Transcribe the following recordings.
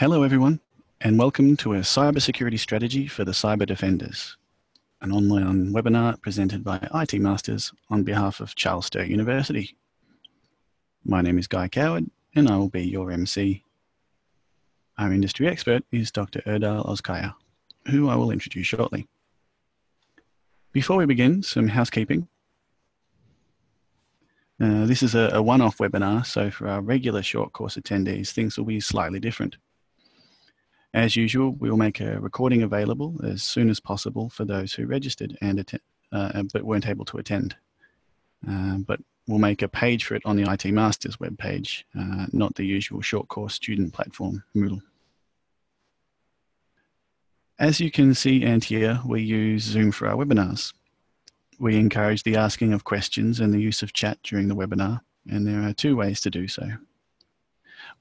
Hello everyone, and welcome to a cybersecurity strategy for the cyber defenders, an online webinar presented by IT Masters on behalf of Charles Sturt University. My name is Guy Coward, and I will be your MC. Our industry expert is Dr. Erdal Ozkaya, who I will introduce shortly. Before we begin, some housekeeping. This is a one-off webinar, so for our regular short course attendees, things will be slightly different. As usual, we will make a recording available as soon as possible for those who registered and but weren't able to attend. But we'll make a page for it on the IT Masters webpage, not the usual short course student platform, Moodle. As you can see and hear, we use Zoom for our webinars. We encourage the asking of questions and the use of chat during the webinar, and there are two ways to do so.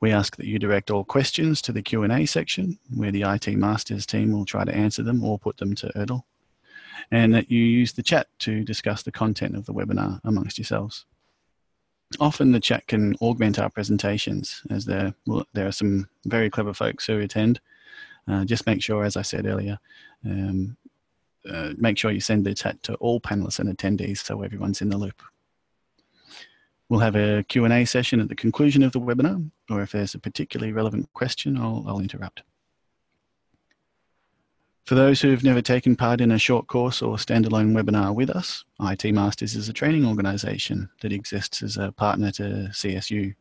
We ask that you direct all questions to the Q&A section, where the IT Masters team will try to answer them or put them to Erdal, and that you use the chat to discuss the content of the webinar amongst yourselves. Often the chat can augment our presentations, as there are some very clever folks who attend. Just make sure, as I said earlier, make sure you send the chat to all panelists and attendees so everyone's in the loop. We'll have a Q&A session at the conclusion of the webinar, or if there's a particularly relevant question, I'll interrupt. For those who have never taken part in a short course or standalone webinar with us, IT Masters is a training organisation that exists as a partner to CSU,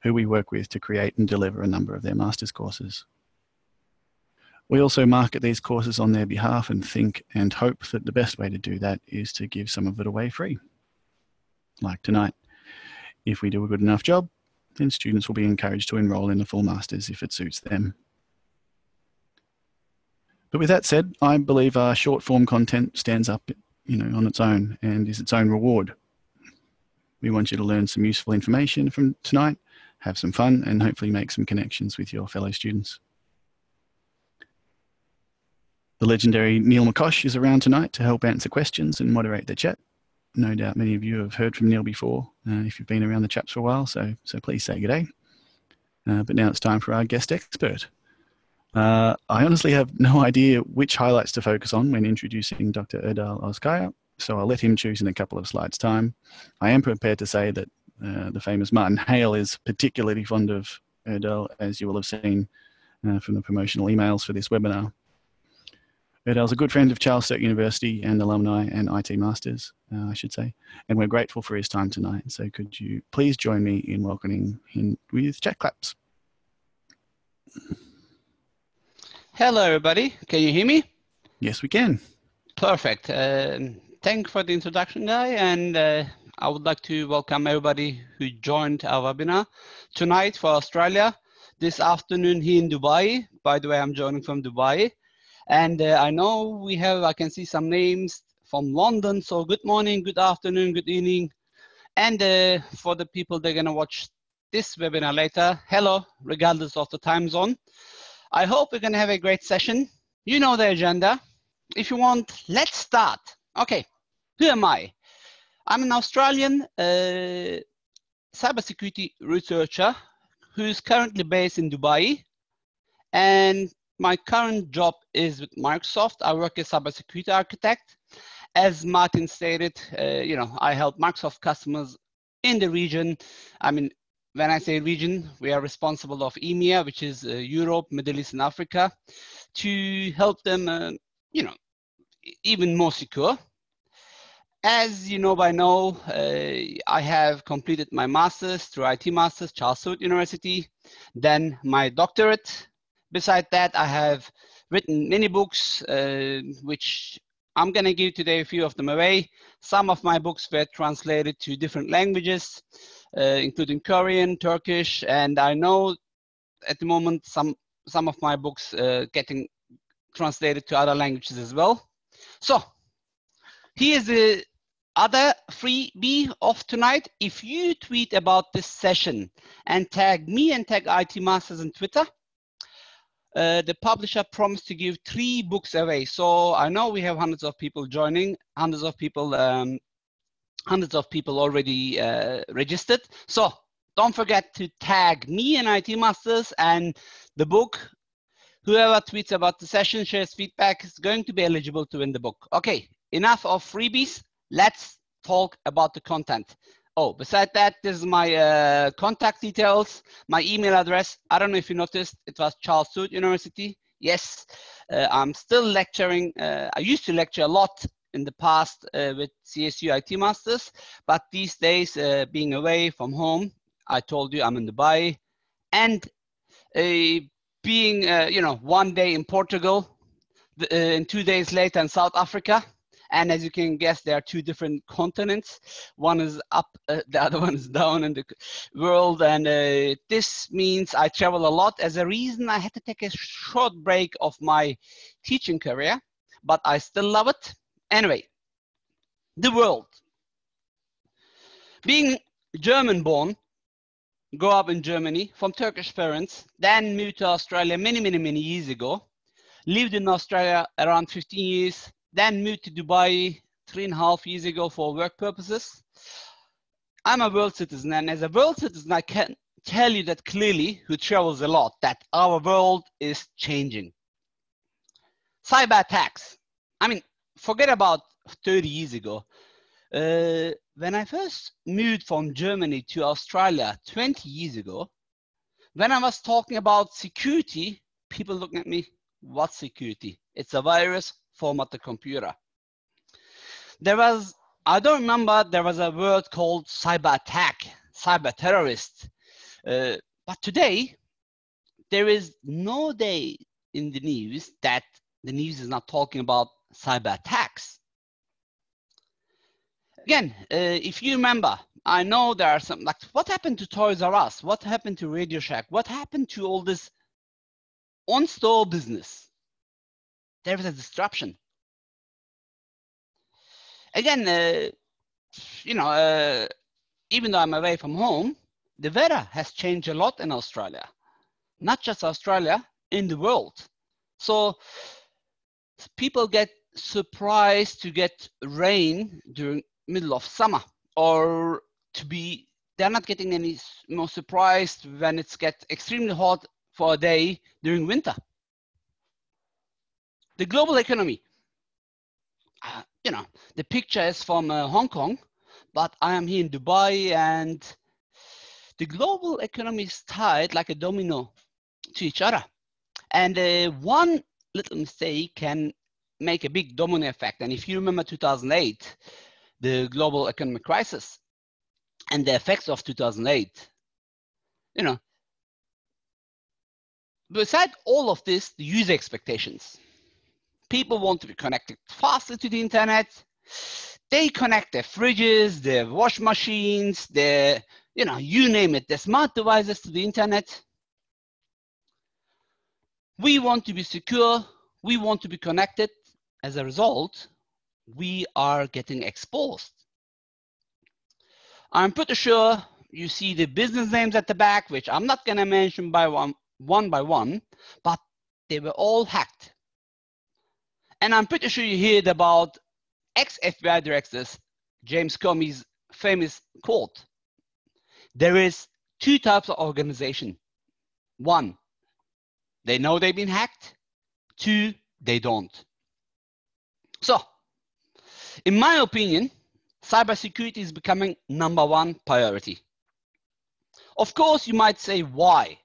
who we work with to create and deliver a number of their master's courses. We also market these courses on their behalf and think and hope that the best way to do that is to give some of it away free. Like tonight. If we do a good enough job, then students will be encouraged to enroll in the full masters if it suits them. But with that said, I believe our short form content stands up, on its own and is its own reward. We want you to learn some useful information from tonight, have some fun, and hopefully make some connections with your fellow students. The legendary Neil McCosh is around tonight to help answer questions and moderate the chat. No doubt many of you have heard from Neil before if you've been around the chaps for a while, so please say good day. But now it's time for our guest expert. I honestly have no idea which highlights to focus on when introducing Dr. Erdal Ozkaya, so I'll let him choose in a couple of slides' time. I am prepared to say that the famous Martin Hale is particularly fond of Erdal, as you will have seen from the promotional emails for this webinar. Erdal's a good friend of Charles Sturt University and alumni and IT Masters, I should say, and we're grateful for his time tonight. So could you please join me in welcoming him with chat claps? Hello, everybody. Can you hear me? Yes, we can. Perfect. Thank you for the introduction, Guy, and I would like to welcome everybody who joined our webinar tonight for Australia, this afternoon here in Dubai. By the way, I'm joining from Dubai. And I know I can see some names from London. So good morning, good afternoon, good evening. And for the people that are going to watch this webinar later, hello, regardless of the time zone. I hope we're going to have a great session. You know the agenda. If you want, let's start. Okay, who am I? I'm an Australian cybersecurity researcher who's currently based in Dubai. And my current job is with Microsoft. I work as cybersecurity architect. As Martin stated, I help Microsoft customers in the region. I mean, when I say region, we are responsible of EMEA, which is Europe, Middle East, and Africa, to help them, even more secure. As you know by now, I have completed my master's through IT Masters, Charles Sturt University, then my doctorate. Besides that, I have written many books, which I'm going to give today a few of them away. Some of my books were translated to different languages, including Korean, Turkish, and I know at the moment some of my books getting translated to other languages as well. So here's the other freebie of tonight. If you tweet about this session and tag me and tag IT Masters on Twitter, the publisher promised to give 3 books away. So I know we have hundreds of people joining, hundreds of people already registered. So don't forget to tag me and IT Masters and the book. Whoever tweets about the session, shares feedback, is going to be eligible to win the book. Okay, enough of freebies. Let's talk about the content. Oh, besides that, this is my contact details, my email address. I don't know if you noticed, it was Charles Sturt University. Yes, I'm still lecturing. I used to lecture a lot in the past with CSU IT Masters, but these days, being away from home, I told you I'm in Dubai, and being, you know, 1 day in Portugal, and 2 days later in South Africa. And as you can guess, there are 2 different continents. One is up, the other one is down in the world. And this means I travel a lot. As a reason, I had to take a short break of my teaching career, but I still love it. Anyway, the world. Being German born, grew up in Germany from Turkish parents, then moved to Australia many years ago. Lived in Australia around 15 years, then moved to Dubai 3.5 years ago for work purposes. I'm a world citizen, and as a world citizen, I can tell you that clearly, who travels a lot, that our world is changing. Cyber attacks. I mean, forget about 30 years ago. When I first moved from Germany to Australia 20 years ago, when I was talking about security, people look at me, what security? It's a virus, format the computer. There was, I don't remember, there was a word called cyber attack, cyber terrorist. But today, there is no day in the news that the news is not talking about cyber attacks. Again, if you remember, I know there are some, like, what happened to Toys R Us? What happened to Radio Shack? What happened to all this on-store business? There was a disruption. Again, you know, even though I'm away from home, the weather has changed a lot in Australia. Not just Australia, in the world. So people get surprised to get rain during middle of summer, or to be, they're not getting any more surprised when it's get extremely hot for a day during winter. The global economy. You know, the picture is from Hong Kong, but I am here in Dubai, and the global economy is tied like a domino to each other. And one little mistake can make a big domino effect. And if you remember 2008, the global economic crisis and the effects of 2008, you know, beside all of this, the user expectations. People want to be connected faster to the internet. They connect their fridges, their wash machines, their, you know, you name it, their smart devices to the internet. We want to be secure. We want to be connected. As a result, we are getting exposed. I'm pretty sure you see the business names at the back, which I'm not going to mention by one by one, but they were all hacked. And I'm pretty sure you heard about ex-FBI director James Comey's famous quote. There is 2 types of organization. 1, they know they've been hacked. 2, they don't. So, in my opinion, cybersecurity is becoming #1 priority. Of course, you might say why.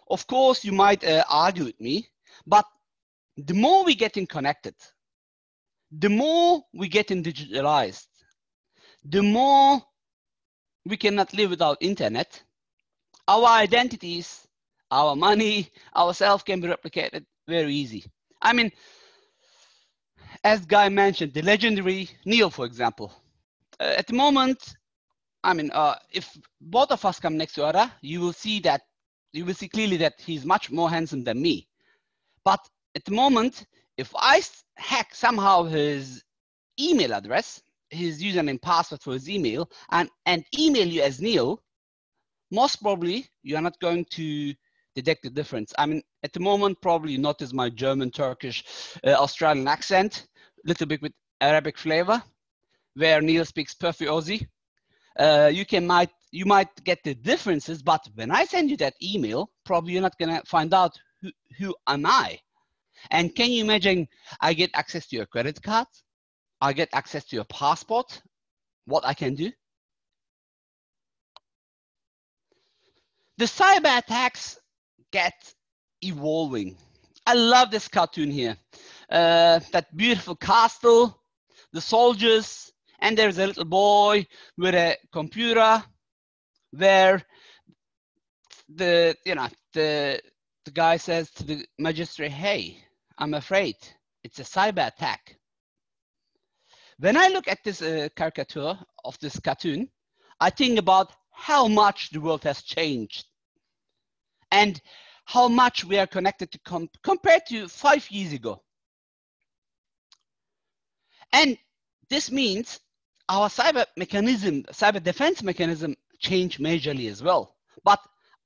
Of course, you might argue with me, but the more we get connected, the more we get digitalized, the more we cannot live without internet. Our identities, our money, ourselves can be replicated very easy. I mean, as Guy mentioned, the legendary Neil, for example. At the moment, I mean, if both of us come next to other, you will see clearly that he's much more handsome than me. But at the moment, if I hack somehow his email address, his username password for his email, and email you as Neil, most probably you are not going to detect the difference. I mean, at the moment, probably you notice my German, Turkish, Australian accent, a little bit with Arabic flavor, where Neil speaks perfect Aussie. You might you might get the differences, but when I send you that email, probably you're not gonna find out who am I. And can you imagine, I get access to your credit card, I get access to your passport, what I can do? The cyber attacks get evolving. I love this cartoon here. That beautiful castle, the soldiers, and there's a little boy with a computer where the guy says to the magistrate, "Hey, I'm afraid it's a cyber attack." When I look at this caricature of this cartoon, I think about how much the world has changed and how much we are connected to compared to 5 years ago. And this means our cyber defense mechanism changed majorly as well. But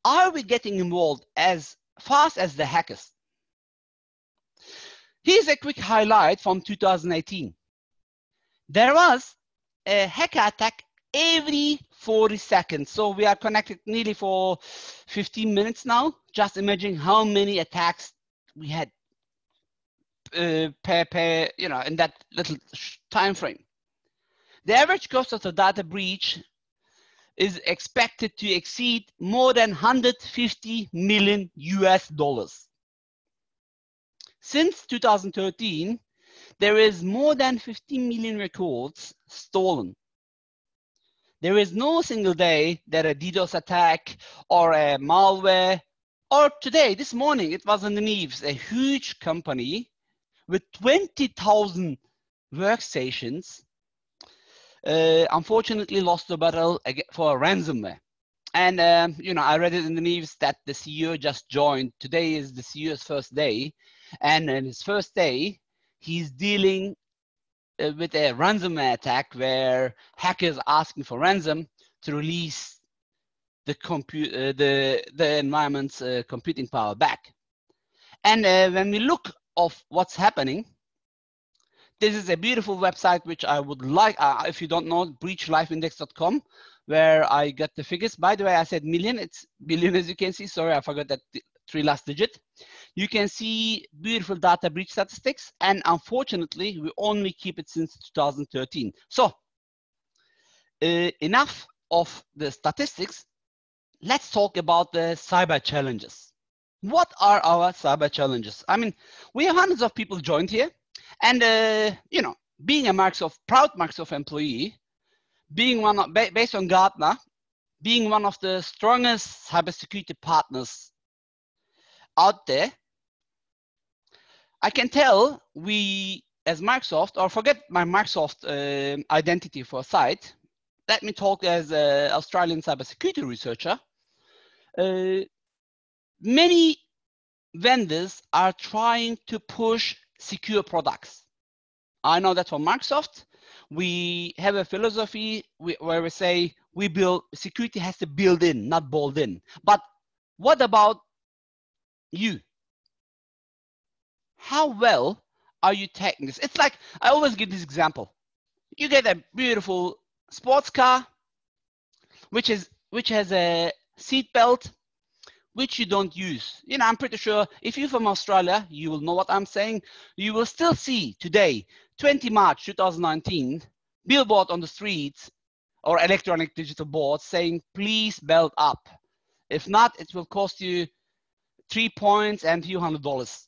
are we getting involved as fast as the hackers? Here's a quick highlight from 2018. There was a hacker attack every 40 seconds. So we are connected nearly for 15 minutes now. Just imagine how many attacks we had in that little time frame. The average cost of the data breach is expected to exceed more than 150 million US dollars. Since 2013, there is more than 15 million records stolen. There is no single day that a DDoS attack or a malware, or today, this morning, it was on the news, a huge company with 20,000 workstations unfortunately lost the battle for a ransomware. And I read it in the news that the CEO just joined. Today is the CEO's first day, and in his first day, he's dealing with a ransomware attack where hackers are asking for ransom to release the environment's computing power back. And when we look of what's happening, this is a beautiful website which I would like, if you don't know, breachlifeindex.com, where I got the figures. By the way, I said million, it's billion as you can see. Sorry, I forgot that 3 last digit. You can see beautiful data breach statistics, and unfortunately, we only keep it since 2013. So enough of the statistics. Let's talk about the cyber challenges. What are our cyber challenges? I mean, we have hundreds of people joined here, and being a proud Microsoft employee, being based on Gartner, being one of the strongest cybersecurity partners out there, I can tell we as Microsoft, or forget my Microsoft identity for a site, let me talk as an Australian cybersecurity researcher. Many vendors are trying to push secure products. I know that for Microsoft, we have a philosophy where we say security has to build in, not bolt in. But what about you? How well are you taking this? It's like, I always give this example. You get a beautiful sports car, which has a seat belt, which you don't use. I'm pretty sure if you're from Australia, you will know what I'm saying. You will still see today, 20 March 2019, billboard on the streets or electronic digital boards saying, please belt up. If not, it will cost you 3 points and a few $100.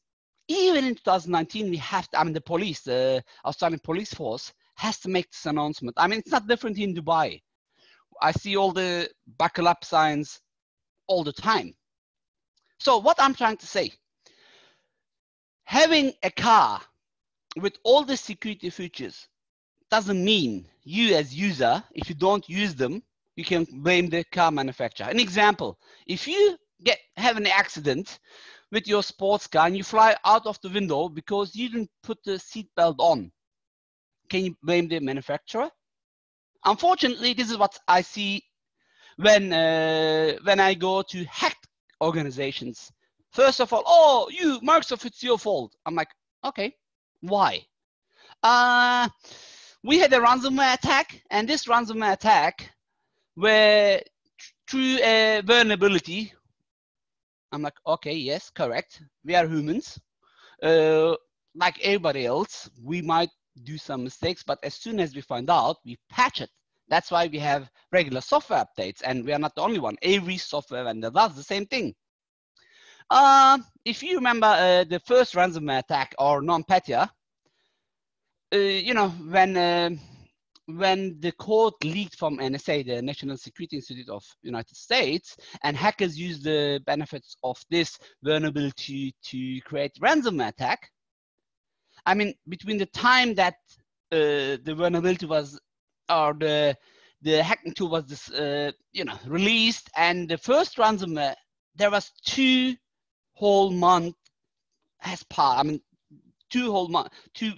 Even in 2019, we have to, the police, the Australian police force has to make this announcement. It's not different in Dubai. I see all the buckle up signs all the time. So what I'm trying to say, having a car with all the security features doesn't mean you as user, if you don't use them, you can blame the car manufacturer. An example, if you have an accident with your sports car and you fly out of the window because you didn't put the seatbelt on, can you blame the manufacturer? Unfortunately, this is what I see when I go to hacked organizations. First of all, oh, you, Microsoft, it's your fault. I'm like, okay, why? We had a ransomware attack, and this ransomware attack where through a vulnerability. I'm like, okay, yes, correct. We are humans. Like everybody else, we might do some mistakes, but as soon as we find out, we patch it. That's why we have regular software updates, and we are not the only one. Every software vendor does the same thing. If you remember the first ransomware attack or NotPetya, you know, when the code leaked from NSA, the National Security Institute of United States, and hackers used the benefits of this vulnerability to create ransomware attack, I mean, between the time that the vulnerability was, or the hacking tool was released, and the first ransomware, there was 2 whole months has passed. I mean, 2 whole months, 2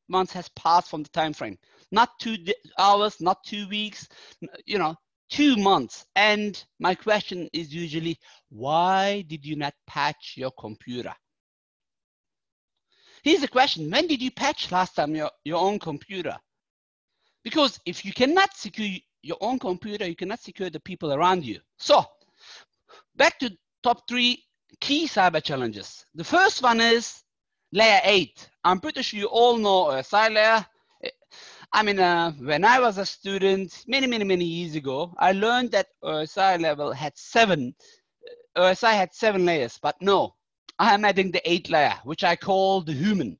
months has passed from the time frame. Not 2 hours, not 2 weeks, 2 months. And my question is usually, why did you not patch your computer? Here's the question: when did you patch last time your own computer? Because if you cannot secure your own computer, you cannot secure the people around you. So, back to top 3 key cyber challenges. The first one is layer 8. I'm pretty sure you all know OSI Layer. I mean, when I was a student many years ago, I learned that OSI level had 7. OSI had 7 layers, but no, I am adding the 8th layer, which I call the human.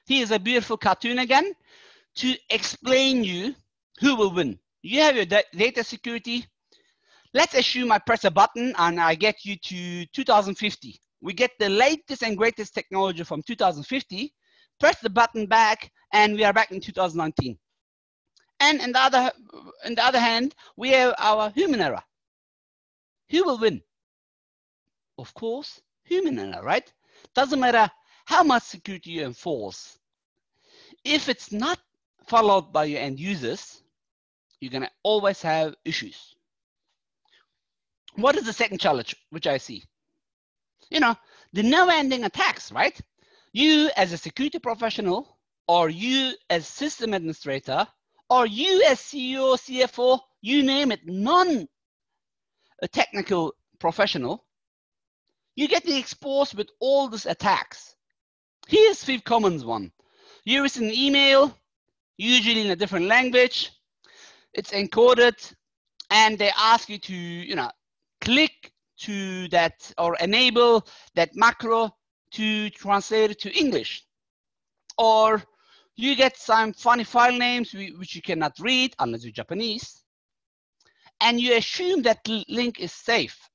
Here's a beautiful cartoon again to explain you who will win. You have your data security. Let's assume I press a button and I get you to 2050. We get the latest and greatest technology from 2050, press the button back, and we are back in 2019. And on the other hand, we have our human era. Who will win? Of course, human era, right? Doesn't matter how much security you enforce. If it's not followed by your end users, you're gonna always have issues. What is the second challenge which I see? The never-ending attacks, right? You as a security professional, or you as system administrator, or you as CEO, CFO, you name it, non-technical professional, you're getting exposed with all these attacks. Here's 5 common one. You receive an email, usually in a different language. It's encoded, and they ask you to, click to that or enable that macro to translate it to English. Or you get some funny file names which you cannot read unless you're Japanese, and you assume that link is safe.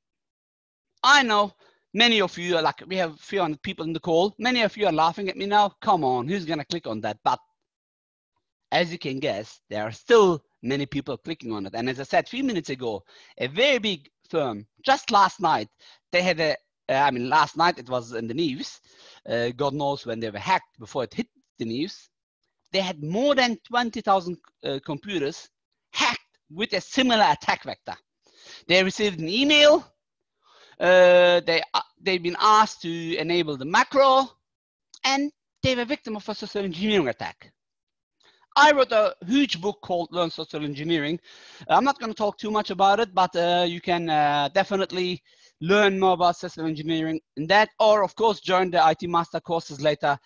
I know many of you are like, we have a few hundred people in the call. Many of you are laughing at me now. Come on, who's gonna click on that? But as you can guess, there are still many people clicking on it. And as I said a few minutes ago, a very big firm, just last night, they had last night it was in the news. God knows when they were hacked before it hit the news. They had more than 20,000 computers hacked with a similar attack vector. They received an email. They've been asked to enable the macro, and they were victim of a social engineering attack. I wrote a huge book called Learn Social Engineering. I'm not going to talk too much about it, but you can definitely learn more about social engineering in that, or of course join the IT master courses later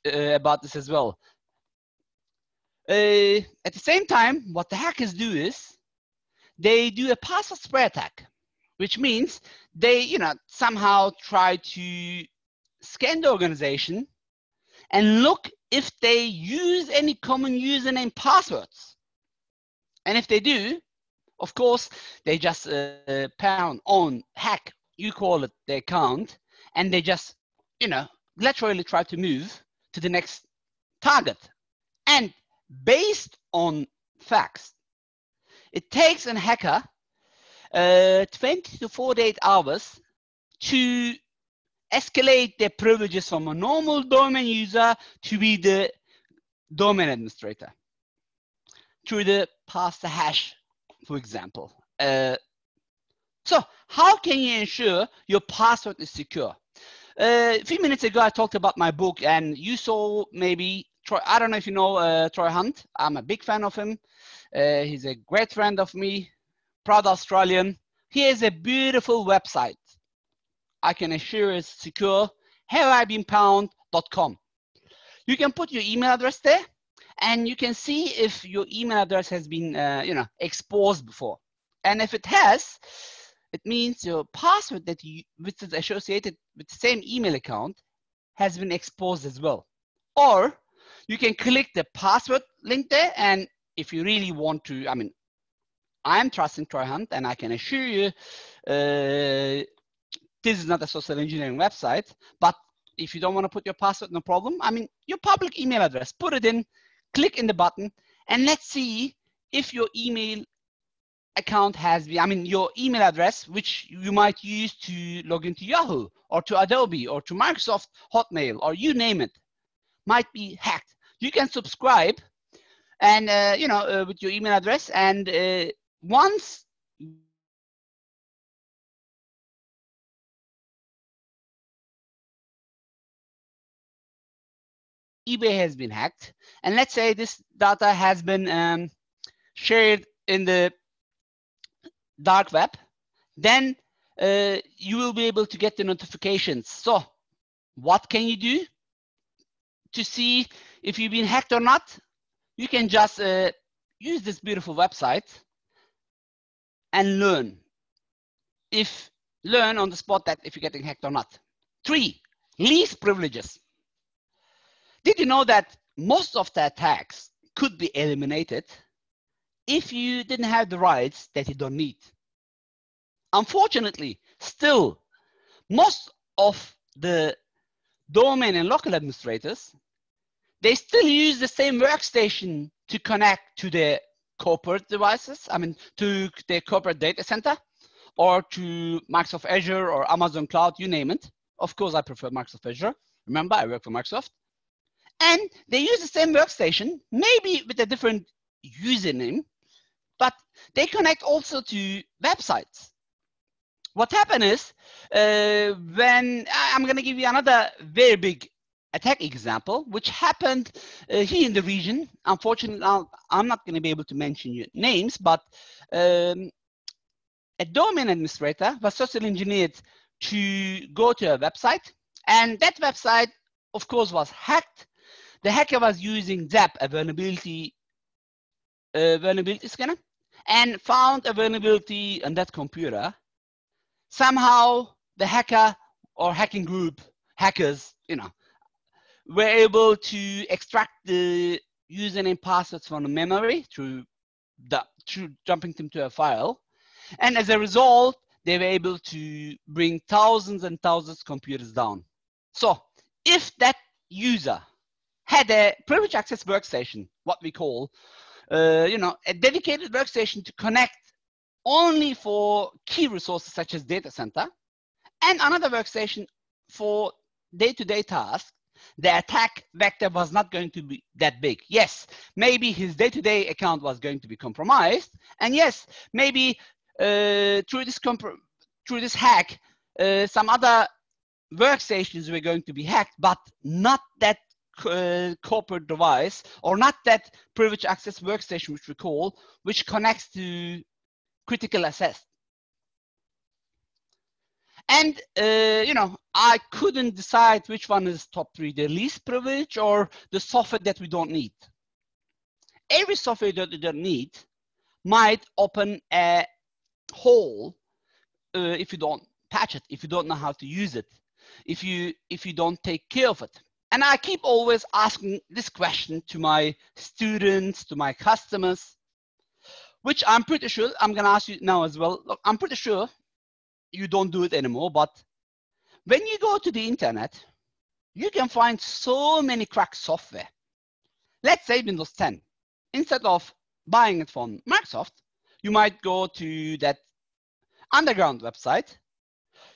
about this as well. At the same time, what the hackers do is they do a password spray attack, which means they somehow try to scan the organization and look if they use any common username passwords. And if they do, of course, they just pound on hack, you call it the account, and they just, literally try to move to the next target. And based on facts, it takes a hacker 20 to 48 hours to escalate their privileges from a normal domain user to be the domain administrator through the pass the hash, for example. So how can you ensure your password is secure? A few minutes ago, I talked about my book, and you saw maybe Troy. I don't know if you know Troy Hunt. I'm a big fan of him. He's a great friend of me. proud Australian. Here's a beautiful website. I can assure it's secure. HaveIBeenPwned.com. You can put your email address there, and you can see if your email address has been, exposed before. And if it has, it means your password which is associated with the same email account has been exposed as well. Or you can click the password link there, and if you really want to, I'm trusting Troyhunt, and I can assure you this is not a social engineering website, but if you don't want to put your password, no problem. Your public email address, put it in, click in the button, and let's see if your email account has been, your email address, which you might use to log into Yahoo or to Adobe or to Microsoft Hotmail or you name it, might be hacked. You can subscribe and, with your email address, and once eBay has been hacked, and let's say this data has been shared in the dark web, then you will be able to get the notifications. So what can you do to see if you've been hacked or not? You can just use this beautiful website and learn on the spot that if you're getting hacked or not. 3, least privileges. Did you know that most of the attacks could be eliminated if you didn't have the rights that you don't need? Unfortunately, still, most of the domain and local administrators, they still use the same workstation to connect to their corporate devices, to their corporate data center, or to Microsoft Azure or Amazon Cloud, you name it. Of course, I prefer Microsoft Azure. Remember, I work for Microsoft. And they use the same workstation, maybe with a different username, but they connect also to websites. What happened is, when I'm going to give you another very big attack example, which happened here in the region. Unfortunately, I'm not going to be able to mention your names, but a domain administrator was social engineered to go to a website, and that website, of course, was hacked. The hacker was using ZAP, a vulnerability scanner, and found a vulnerability on that computer. Somehow, the hacker or hacking group, hackers, were able to extract the username passwords from the memory through jumping them to a file. And as a result, they were able to bring thousands and thousands of computers down. So if that user had a privileged access workstation, what we call, a dedicated workstation to connect only for key resources such as data center, and another workstation for day-to-day tasks, the attack vector was not going to be that big. Yes, maybe his day-to-day account was going to be compromised, and yes, maybe through this hack, some other workstations were going to be hacked, but not that corporate device, or not that privileged access workstation, which we call, which connects to critical access. And, I couldn't decide which one is top 3, the least privilege or the software that we don't need. Every software that we don't need might open a hole if you don't patch it, if you don't know how to use it, if you don't take care of it. And I keep always asking this question to my students, to my customers, which I'm pretty sure I'm going to ask you now as well. Look, I'm pretty sure you don't do it anymore, but when you go to the internet, you can find so many cracked software. Let's say Windows 10. Instead of buying it from Microsoft, you might go to that underground website,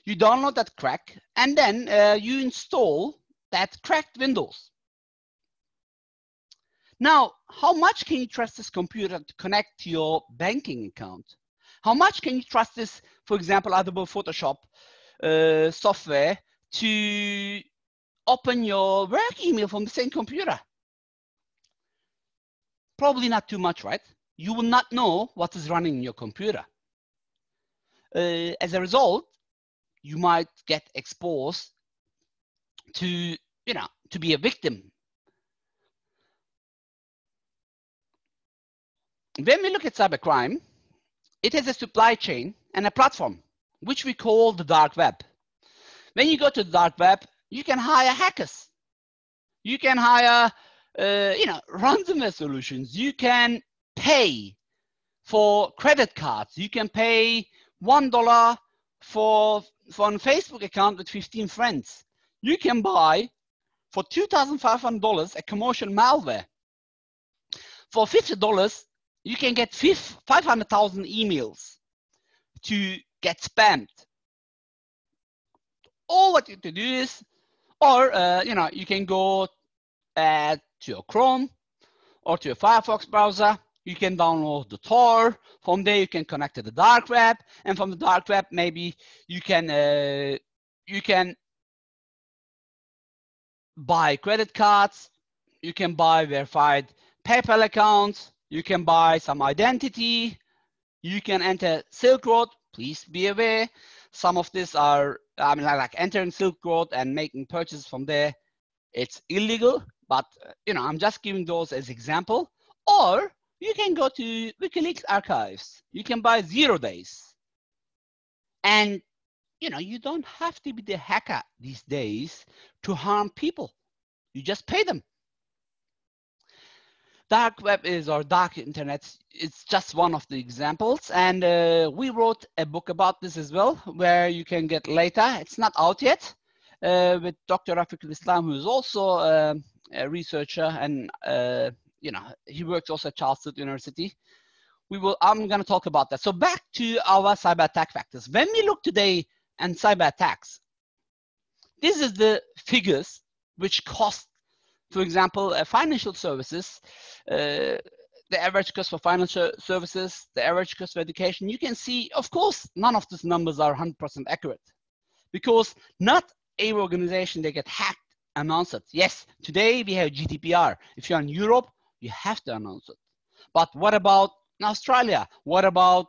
you download that crack, and then you install that cracked Windows. Now, how much can you trust this computer to connect to your banking account? How much can you trust this, for example, Adobe Photoshop software to open your work email from the same computer? Probably not too much, right? You will not know what is running in your computer. As a result, you might get exposed to, to be a victim. When we look at cybercrime, it has a supply chain and a platform, which we call the dark web. When you go to the dark web, you can hire hackers. You can hire, ransomware solutions. You can pay for credit cards. You can pay $1 for a Facebook account with 15 friends. You can buy for $2,500 a commercial malware. For $50, you can get 500,000 emails to get spammed. All what you have to do is, or you can go to your Chrome or to your Firefox browser. You can download the Tor. From there, you can connect to the dark web, and from the dark web, maybe you can buy credit cards. You can buy verified PayPal accounts. You can buy some identity. You can enter Silk Road. Please be aware, some of these are, like entering Silk Road and making purchases from there. It's illegal, but I'm just giving those as example. Or you can go to WikiLeaks archives. You can buy 0 days. And you don't have to be the hacker these days to harm people. You just pay them. Dark web is, or dark internet, it's just one of the examples. And we wrote a book about this as well, where you can get later. It's not out yet, with Dr. Rafiq Islam, who is also a researcher, and he works also at Charles University. I'm going to talk about that. So back to our cyber attack factors. When we look today at cyber attacks, this is the figures which cost. For example, financial services, the average cost for financial services, the average cost for education, you can see, of course, none of these numbers are 100% accurate, because not every organization they get hacked announce it. Yes, today we have GDPR. If you're in Europe, you have to announce it. But what about in Australia? What about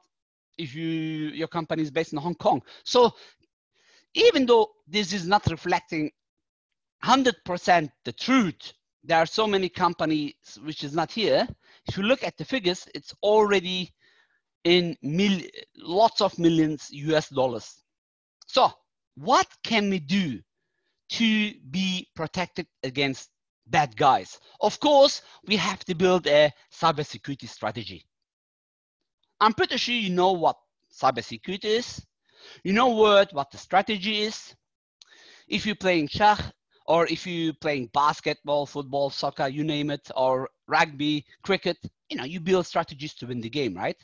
if your company is based in Hong Kong? So even though this is not reflecting 100% the truth, there are so many companies which is not here. If you look at the figures, it's already in lots of millions US dollars. So what can we do to be protected against bad guys? Of course, we have to build a cybersecurity strategy. I'm pretty sure you know what cybersecurity is. You know what the strategy is. If you're playing Schach, or if you're playing basketball, football, soccer, you name it, or rugby, cricket, you build strategies to win the game, right?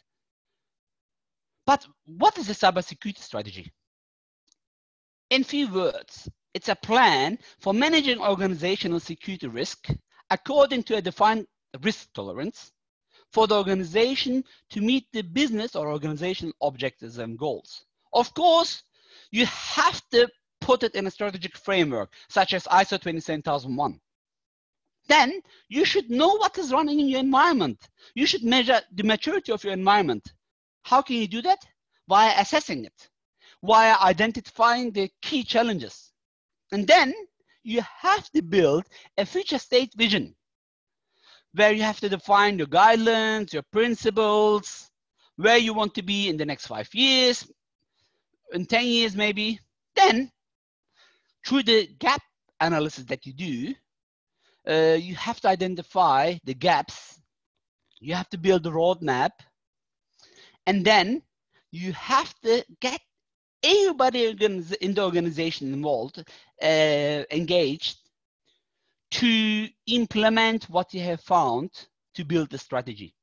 But what is a cybersecurity strategy? In few words, it's a plan for managing organizational security risk according to a defined risk tolerance for the organization to meet the business or organizational objectives and goals. Of course, you have to put it in a strategic framework, such as ISO 27001. Then you should know what is running in your environment. You should measure the maturity of your environment. How can you do that? Via assessing it, via identifying the key challenges. And then you have to build a future state vision, where you have to define your guidelines, your principles, where you want to be in the next 5 years, in 10 years maybe. Then through the gap analysis that you do, you have to identify the gaps. You have to build a roadmap. And then you have to get everybody in the organization involved, engaged, to implement what you have found to build the strategy.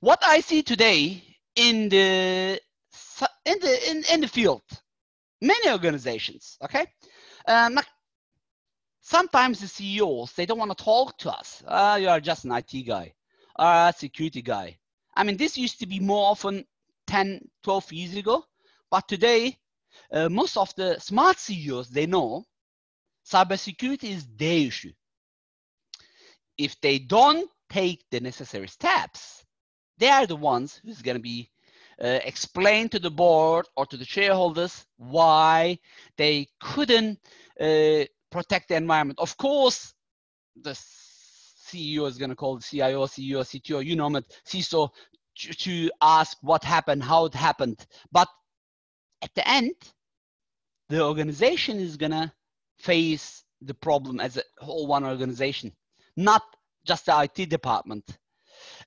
What I see today in the field, many organizations, okay? Sometimes the CEOs, they don't want to talk to us. You are just an IT guy, a security guy. I mean, this used to be more often 10, 12 years ago, but today, most of the smart CEOs, they know cybersecurity is their issue. If they don't take the necessary steps, they are the ones who's going to be explain to the board or to the shareholders why they couldn't protect the environment. Of course, the CEO is going to call the CIO, CEO, CTO, you know it, CISO, to ask what happened, how it happened. But at the end, the organization is going to face the problem as a whole one organization, not just the IT department.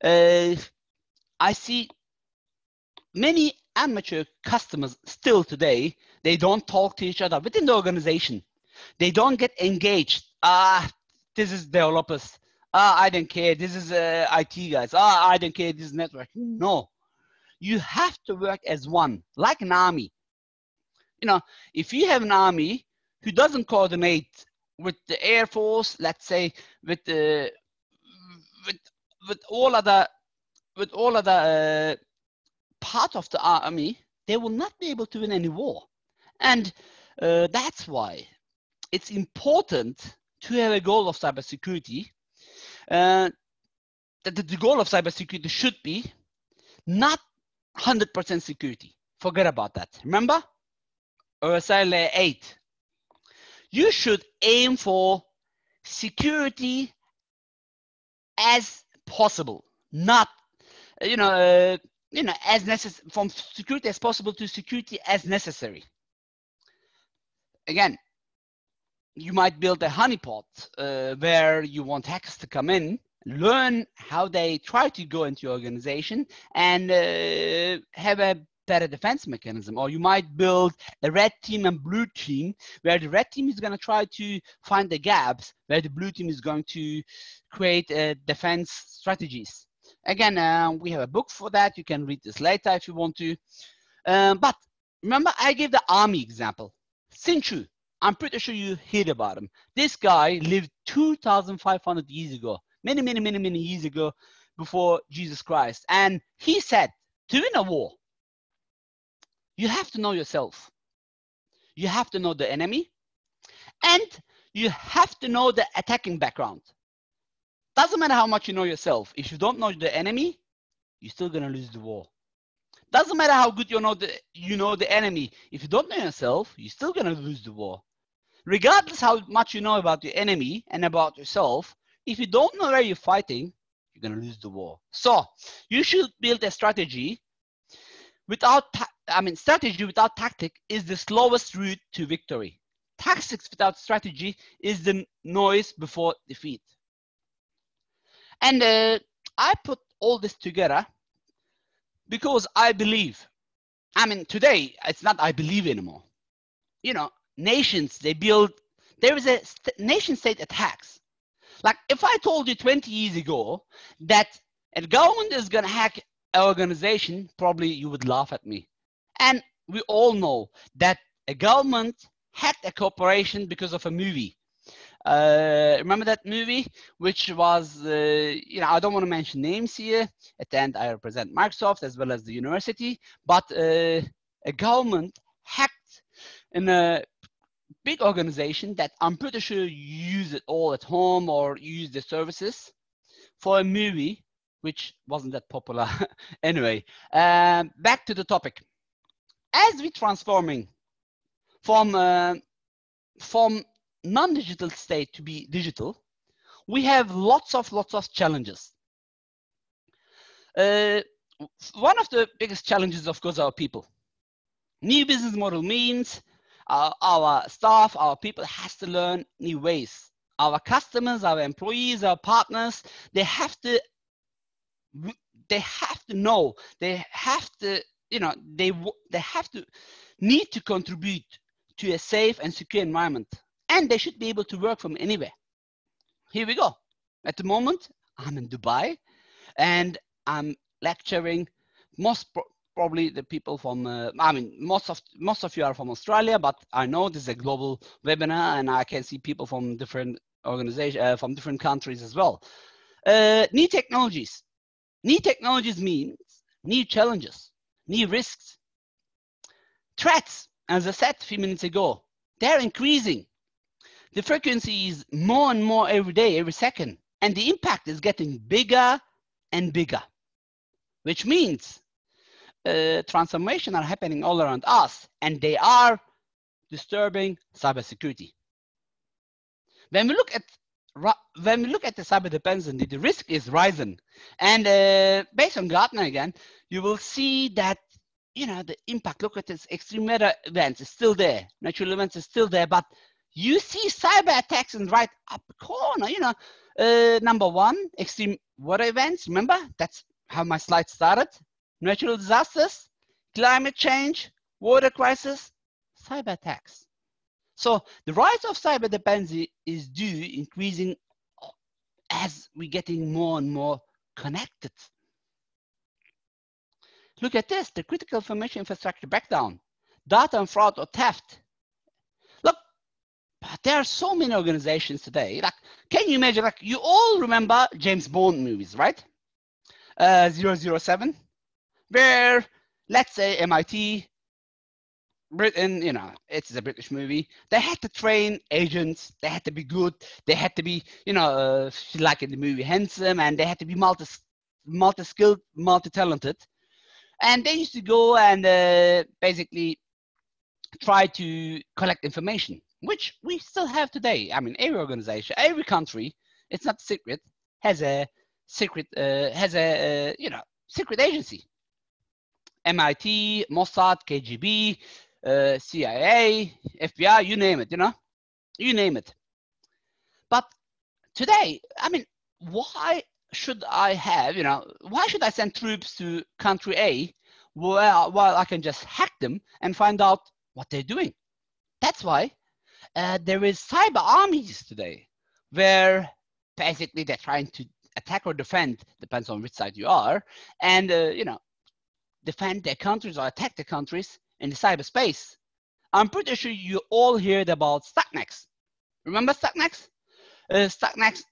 I see many amateur customers still today, they don't talk to each other within the organization. They don't get engaged. This is developers. I don't care. This is IT guys. I don't care. This is networking. No, you have to work as one, like an army. You know, if you have an army who doesn't coordinate with the Air Force, let's say with the with all other part of the army, they will not be able to win any war. And that's why it's important to have a goal of cybersecurity. The goal of cybersecurity should be not 100% security. Forget about that. Remember? OSI Layer 8. You should aim for security as possible, not as necessary, from security as possible to security as necessary. Again, you might build a honeypot where you want hackers to come in, learn how they try to go into your organization, and have a better defense mechanism. Or you might build a red team and blue team, where the red team is going to try to find the gaps, where the blue team is going to create defense strategies. Again, we have a book for that. You can read this later if you want to. But remember, I gave the army example. Sinchu, I'm pretty sure you heard about him. This guy lived 2,500 years ago, many years ago, before Jesus Christ. And he said, to win a war, you have to know yourself. You have to know the enemy. And you have to know the attacking background. Doesn't matter how much you know yourself. If you don't know the enemy, you're still going to lose the war. Doesn't matter how good you know the enemy. If you don't know yourself, you're still going to lose the war. Regardless how much you know about the enemy and about yourself, if you don't know where you're fighting, you're going to lose the war. So you should build a strategy. Strategy without tactic is the slowest route to victory. Tactics without strategy is the noise before defeat. And I put all this together because I believe, today, it's not I believe anymore. Nations, there is a nation state attacks. Like if I told you 20 years ago that a government is going to hack an organization, probably you would laugh at me. And we all know that a government hacked a corporation because of a movie. Remember that movie, which was, I don't want to mention names here. At the end, I represent Microsoft as well as the university, but a government hacked in a big organization that I'm pretty sure you use it all at home or use the services for a movie, which wasn't that popular. Anyway, back to the topic. As we're transforming from non-digital state to be digital, we have lots of challenges. One of the biggest challenges, of course, are people. New business model means our staff, our people has to learn new ways. Our customers, our employees, our partners, they have to know, they have to, they have to need to contribute to a safe and secure environment. And they should be able to work from anywhere. Here we go. At the moment, I'm in Dubai, and I'm lecturing probably the people from, most of you are from Australia, but I know this is a global webinar, and I can see people from different organizations, from different countries as well. New technologies. New technologies means new challenges, new risks. Threats, as I said a few minutes ago, they're increasing. The frequency is more and more every day, every second, and the impact is getting bigger and bigger, which means transformation are happening all around us, and they are disturbing cybersecurity. When we look at the cyber dependency, the risk is rising, and based on Gartner again, you will see that the impact. Look at this: extreme weather events is still there, natural events is still there, but you see cyber attacks in right up corner. Number one, extreme weather events. Remember, that's how my slide started. Natural disasters, climate change, water crisis, cyber attacks. So the rise of cyber dependency is increasing as we're getting more and more connected. Look at this, the critical information infrastructure breakdown, data and fraud or theft. Look, but there are so many organizations today. Like, can you imagine, like, you all remember James Bond movies, right? 007, where, let's say, MIT, Britain, it's a British movie. They had to train agents. They had to be good. They had to be, like in the movie, handsome, and they had to be multi-skilled, multi-talented. And they used to go and basically try to collect information, which we still have today. I mean, every organization, every country, it's not secret, has a secret, secret agency. MIT, Mossad, KGB, CIA, FBI, you name it, you name it. But today, I mean, why should I have, why should I send troops to country A while I can just hack them and find out what they're doing? That's why there is cyber armies today, where basically they're trying to attack or defend, depends on which side you are, and defend their countries or attack the countries in the cyberspace. I'm pretty sure you all heard about Stuxnet. Remember Stuxnet? Stuxnet,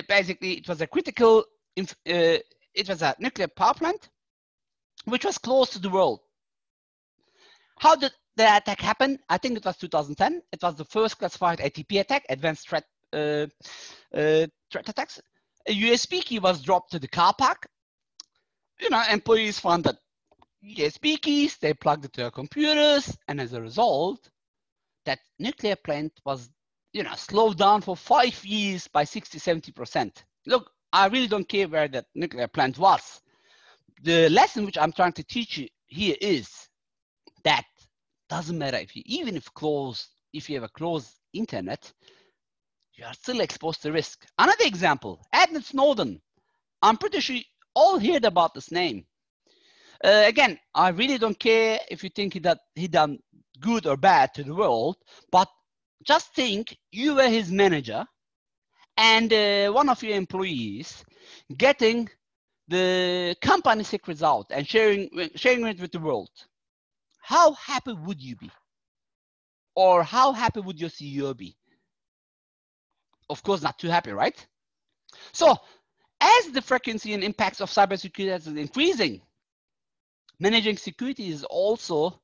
basically, it was a critical, it was a nuclear power plant, which was close to the world. How did the attack happen? I think it was 2010. It was the first classified ATP attack, advanced threat attacks. A USB key was dropped to the car park. Employees found that USB keys, they plugged it to their computers, and as a result, that nuclear plant was, slowed down for 5 years by 60–70%. Look, I really don't care where that nuclear plant was. The lesson which I'm trying to teach you here is that doesn't matter if you have a closed internet, you are still exposed to risk. Another example, Edward Snowden. I'm pretty sure you all heard about this name. Again, I really don't care if you think he done good or bad to the world, but just think you were his manager and one of your employees getting the company secrets out and sharing it with the world. How happy would you be? Or how happy would your CEO be? Of course, not too happy, right? So, as the frequency and impacts of cybersecurity is increasing, managing security is also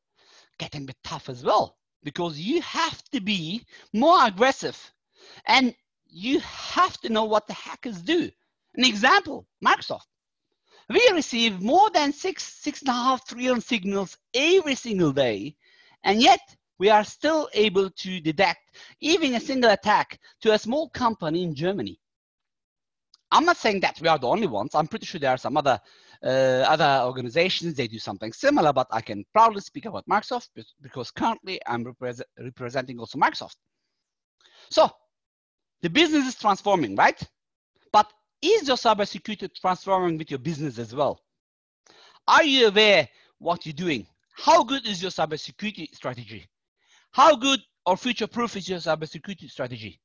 getting a bit tough as well, because you have to be more aggressive and you have to know what the hackers do. An example, Microsoft. We receive more than 6.5 trillion signals every single day, and yet we are still able to detect even a single attack to a small company in Germany. I'm not saying that we are the only ones. I'm pretty sure there are some other organizations, they do something similar, but I can proudly speak about Microsoft because currently I'm representing also Microsoft. So the business is transforming, right? But is your cybersecurity transforming with your business as well? Are you aware what you're doing? How good is your cybersecurity strategy? How good or future-proof is your cybersecurity strategy?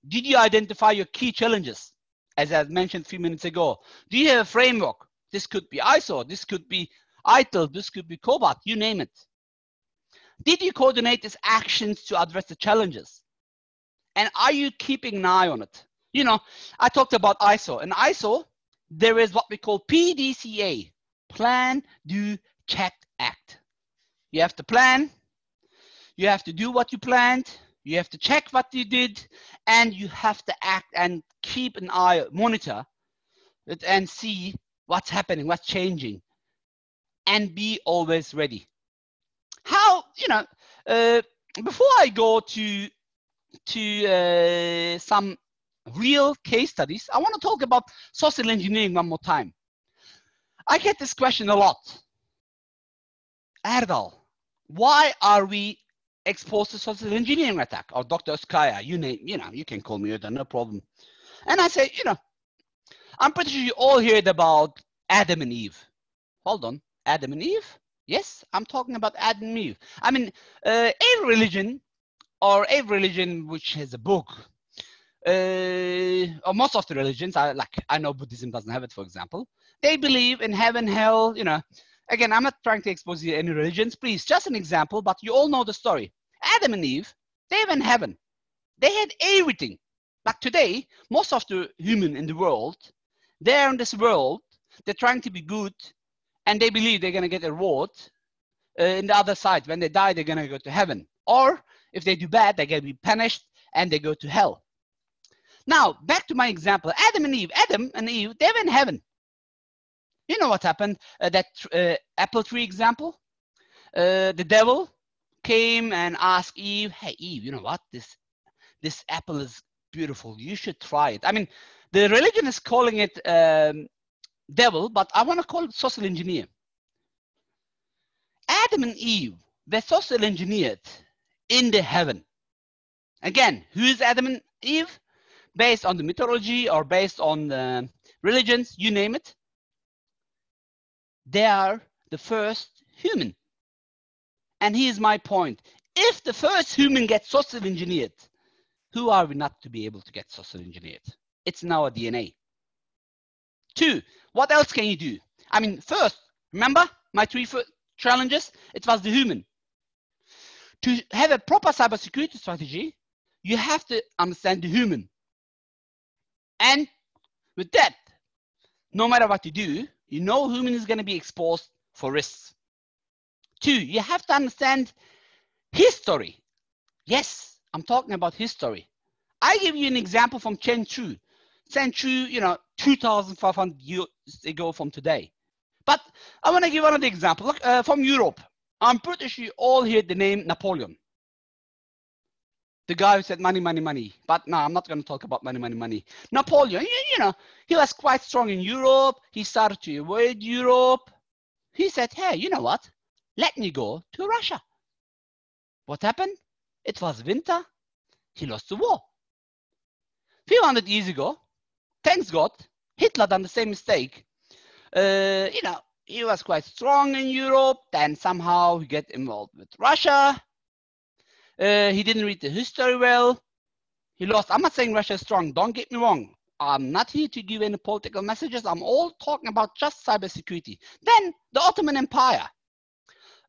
Did you identify your key challenges? As I mentioned a few minutes ago, do you have a framework? This could be ISO, this could be ITIL, this could be COBOT, you name it. Did you coordinate these actions to address the challenges? And are you keeping an eye on it? I talked about ISO. In ISO, there is what we call PDCA, Plan, Do, Check, Act. You have to plan, you have to do what you planned, you have to check what you did, and you have to act and keep an eye, monitor it, and see what's happening, what's changing. and be always ready. How, before I go to some real case studies, I want to talk about social engineering one more time. I get this question a lot. Erdal, why are we exposed to social engineering attack? Or Dr. Ozkaya, you can call me Erdal, no problem. And I say, I'm pretty sure you all heard about Adam and Eve. Hold on, Adam and Eve? Yes, I'm talking about Adam and Eve. I mean, every religion which has a book, or most of the religions, I know Buddhism doesn't have it, for example, they believe in heaven, hell, Again, I'm not trying to expose you any religions, please, just an example, but you all know the story. Adam and Eve, they were in heaven. They had everything. Like today, most of the human in the world, they're in this world, they're trying to be good, and they believe they're going to get a reward in the other side. When they die, they're going to go to heaven. Or if they do bad, they're going to be punished and they go to hell. Now, back to my example. Adam and Eve, they were in heaven. You know what happened? That apple tree example? The devil came and asked Eve, hey, Eve, you know what? This apple is beautiful. You should try it. I mean, the religion is calling it devil, but I want to call it social engineer. Adam and Eve were social engineered in the heaven. Again, who is Adam and Eve? Based on the mythology or based on the religions, you name it. They are the first human. And here's my point. If the first human gets social engineered, who are we not to be able to get social engineered? It's in our DNA. 2, what else can you do? I mean, first, remember my 3 challenges? It was the human. To have a proper cybersecurity strategy, you have to understand the human. And with that, no matter what you do, human is going to be exposed for risks. 2, you have to understand history. Yes, I'm talking about history. I give you an example from Chen Chu. 2,500 years ago from today. But I want to give another example. Look, from Europe. I'm pretty sure you all heard the name Napoleon. The guy who said money, money, money. But no, I'm not going to talk about money, money, money. Napoleon, he was quite strong in Europe. He started to avoid Europe. He said, hey, you know what? Let me go to Russia. What happened? It was winter. He lost the war. Few hundred years ago, thanks God, Hitler done the same mistake. He was quite strong in Europe. Then somehow he got involved with Russia. He didn't read the history well. He lost. I'm not saying Russia is strong. Don't get me wrong. I'm not here to give any political messages. I'm all talking about just cybersecurity. Then the Ottoman Empire.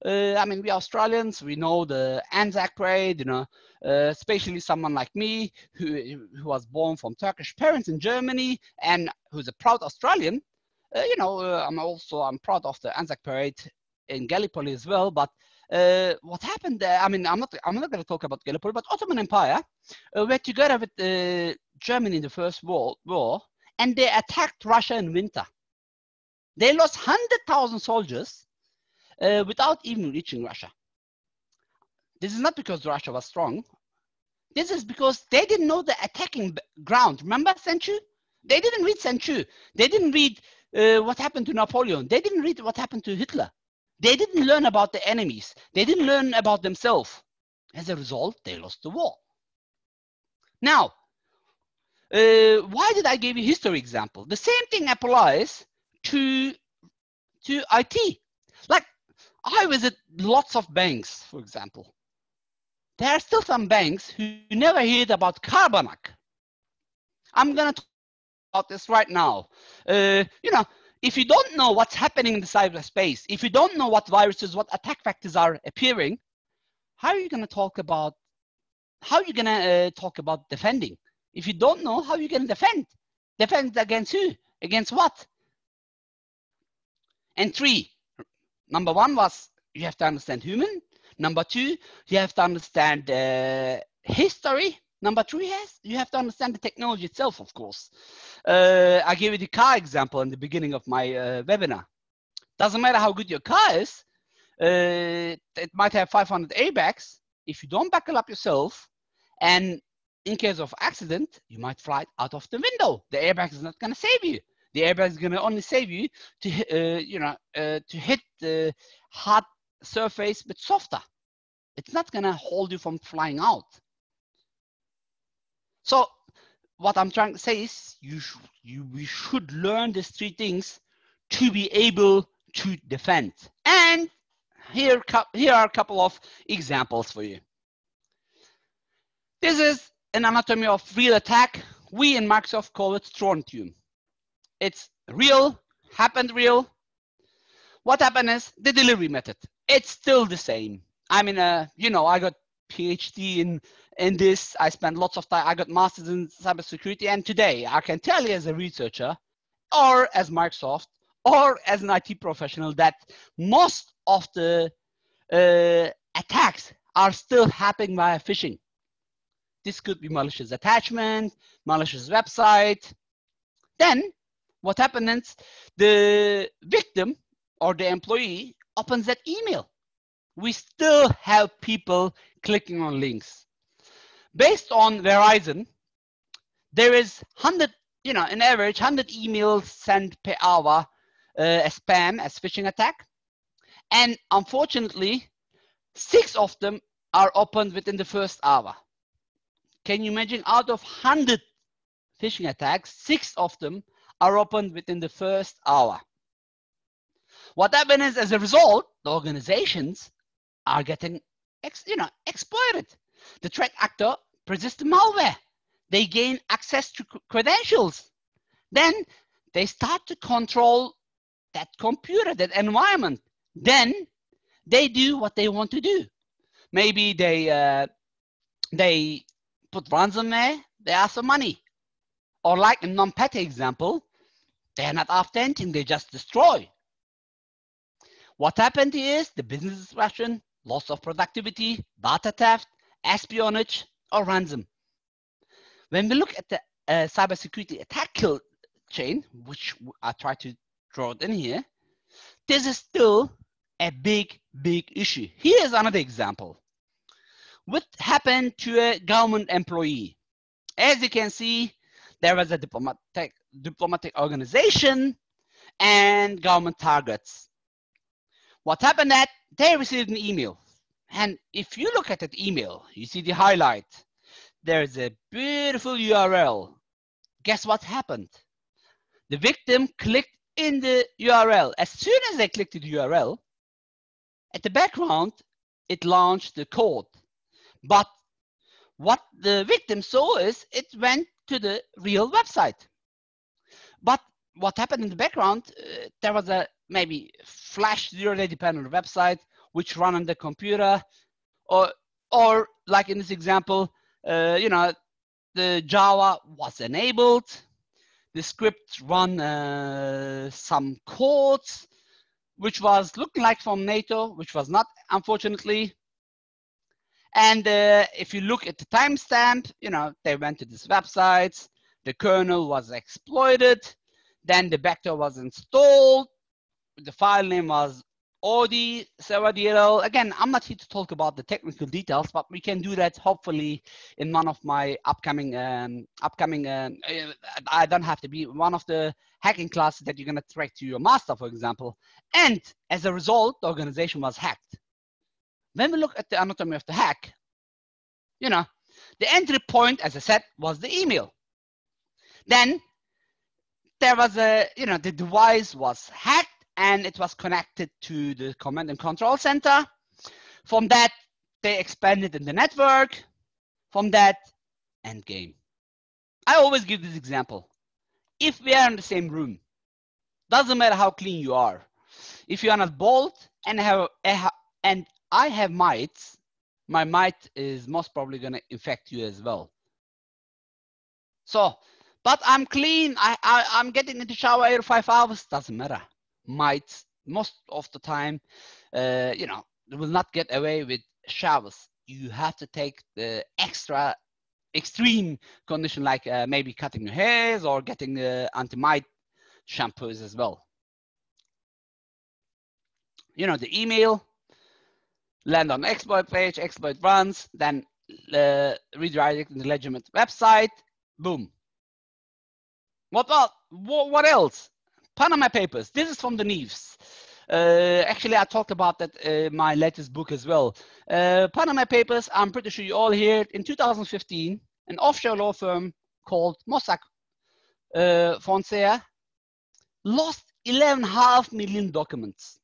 I mean, we Australians, we know the Anzac Parade, especially someone like me who was born from Turkish parents in Germany and who's a proud Australian. I'm proud of the Anzac Parade in Gallipoli as well. But what happened there? I mean, I'm not going to talk about Gallipoli, but Ottoman Empire were together with Germany in the First World War, and they attacked Russia in winter. They lost 100,000 soldiers without even reaching Russia. This is not because Russia was strong. This is because they didn't know the attacking ground. Remember Senchu? They didn't read Senchu. They didn't read what happened to Napoleon. They didn't read what happened to Hitler. They didn't learn about the enemies. They didn't learn about themselves. As a result, they lost the war. Now, why did I give you history example? The same thing applies to IT. Like, I visit lots of banks, for example. There are still some banks who never heard about Carbonac. I'm going to talk about this right now. If you don't know what's happening in the cyberspace, if you don't know what viruses, what attack vectors are appearing, how are you going to talk about defending? If you don't know, how are you going to defend? Defend against who? Against what? And 3, number 1 was you have to understand human. Number 2, you have to understand history. Number 3, you have to understand the technology itself, of course. I gave you the car example in the beginning of my webinar. Doesn't matter how good your car is. It might have 500 airbags. If you don't buckle up yourself, and in case of accident, you might fly out of the window. The airbag is not going to save you. The airbag is going to only save you to hit the hard surface but softer. It's not going to hold you from flying out. So what I'm trying to say is we should learn these three things to be able to defend. And here are a couple of examples for you. This is an anatomy of real attack. We in Microsoft call it Strontium. It's real, happened real. What happened is the delivery method. It's still the same. I mean, I got PhD in this. I spent lots of time. I got masters in cybersecurity. And today I can tell you as a researcher or as Microsoft or as an IT professional that most of the attacks are still happening via phishing. This could be malicious attachment, malicious website. Then what happens, the victim or the employee opens that email. We still have people clicking on links. Based on Verizon, there is 100, an average 100 emails sent per hour as spam, as phishing attack. And unfortunately, 6 of them are opened within the first hour. Can you imagine, out of 100 phishing attacks, 6 of them are opened within the first hour. What happens is, as a result, the organizations are getting exploited. The threat actor presents the malware. They gain access to credentials. Then they start to control that computer, that environment. Then they do what they want to do. Maybe they put ransomware, they ask for money. Or like in non-petty example, they are not after anything, they just destroy. What happened is the business disruption, loss of productivity, data theft, espionage, or ransom. When we look at the cybersecurity attack kill chain, which I try to draw it in here, this is still a big issue. Here's another example. What happened to a government employee? As you can see, there was a diplomatic organization and government targets. What happened that they received an email. And if you look at that email, you see the highlight. There's a beautiful URL. Guess what happened? The victim clicked in the URL. As soon as they clicked the URL, at the background, it launched the code. But what the victim saw is it went to the real website. But what happened in the background, there was a maybe flash zero-day dependent website which run on the computer, or like in this example, the Java was enabled, the script run some codes, which was looking like from NATO, which was not, unfortunately. And if you look at the timestamp, they went to this website, the kernel was exploited, then the backdoor was installed, the file name was OD server.dll. Again, I'm not here to talk about the technical details, but we can do that hopefully in one of my upcoming, I don't have to be one of the hacking classes that you're going to track to your master, for example. And as a result, the organization was hacked. When we look at the anatomy of the hack, the entry point, as I said, was the email. Then there was the device was hacked and it was connected to the command and control center. From that, they expanded in the network. From that, end game. I always give this example. If we are in the same room, doesn't matter how clean you are. If you are not bald and I have mites, my mite is most probably going to infect you as well. So, but I'm clean. I'm getting into shower every 5 hours. Doesn't matter. Mites most of the time, will not get away with showers. You have to take the extra extreme condition, like maybe cutting your hairs or getting anti-mite shampoos as well. you know, the email, land on exploit page, exploit runs, then redirect the legitimate website, boom. What else? Panama Papers. This is from the Neves. Actually, I talked about that in my latest book as well. Panama Papers, I'm pretty sure you all heard. In 2015, an offshore law firm called Mossack Fonseca lost 11.5 million documents.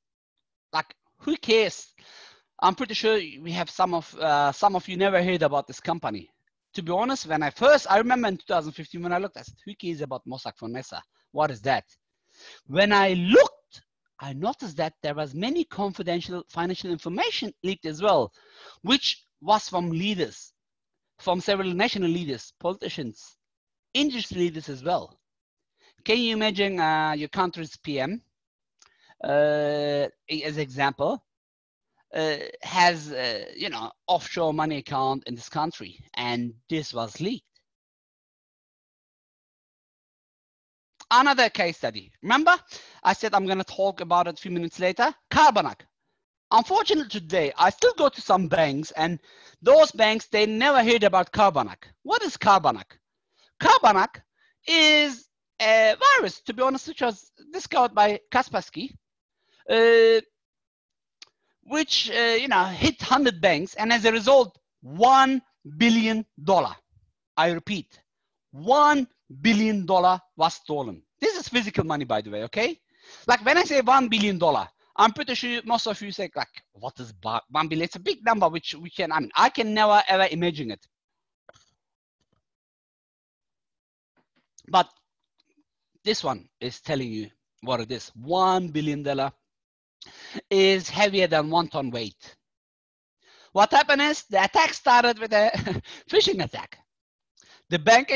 Like, who cares? I'm pretty sure we have some of you never heard about this company. To be honest, when I remember in 2015 when I looked, I said, who cares about Mossack Fonseca? What is that? When I looked, I noticed that there was many confidential financial information leaked as well, which was from leaders, from several national leaders, politicians, industry leaders as well. Can you imagine your country's PM, as example, has you know, offshore money account in this country, and this was leaked. Another case study. Remember, I said I'm going to talk about it a few minutes later. Carbanak. Unfortunately, today I still go to some banks, and those banks, they never heard about Carbanak. What is Carbanak? Carbanak is a virus, to be honest, which was discovered by Kaspersky, which you know, hit 100 banks, and as a result, $1 billion. I repeat, $1 billion was stolen. This is physical money, by the way, okay? Like when I say $1 billion, I'm pretty sure most of you say, like, what is $1 billion? It's a big number, which we can, I mean, I can never ever imagine it. But this one is telling you what it is. $1 billion is heavier than 1 ton weight. What happened is the attack started with a phishing attack. The bank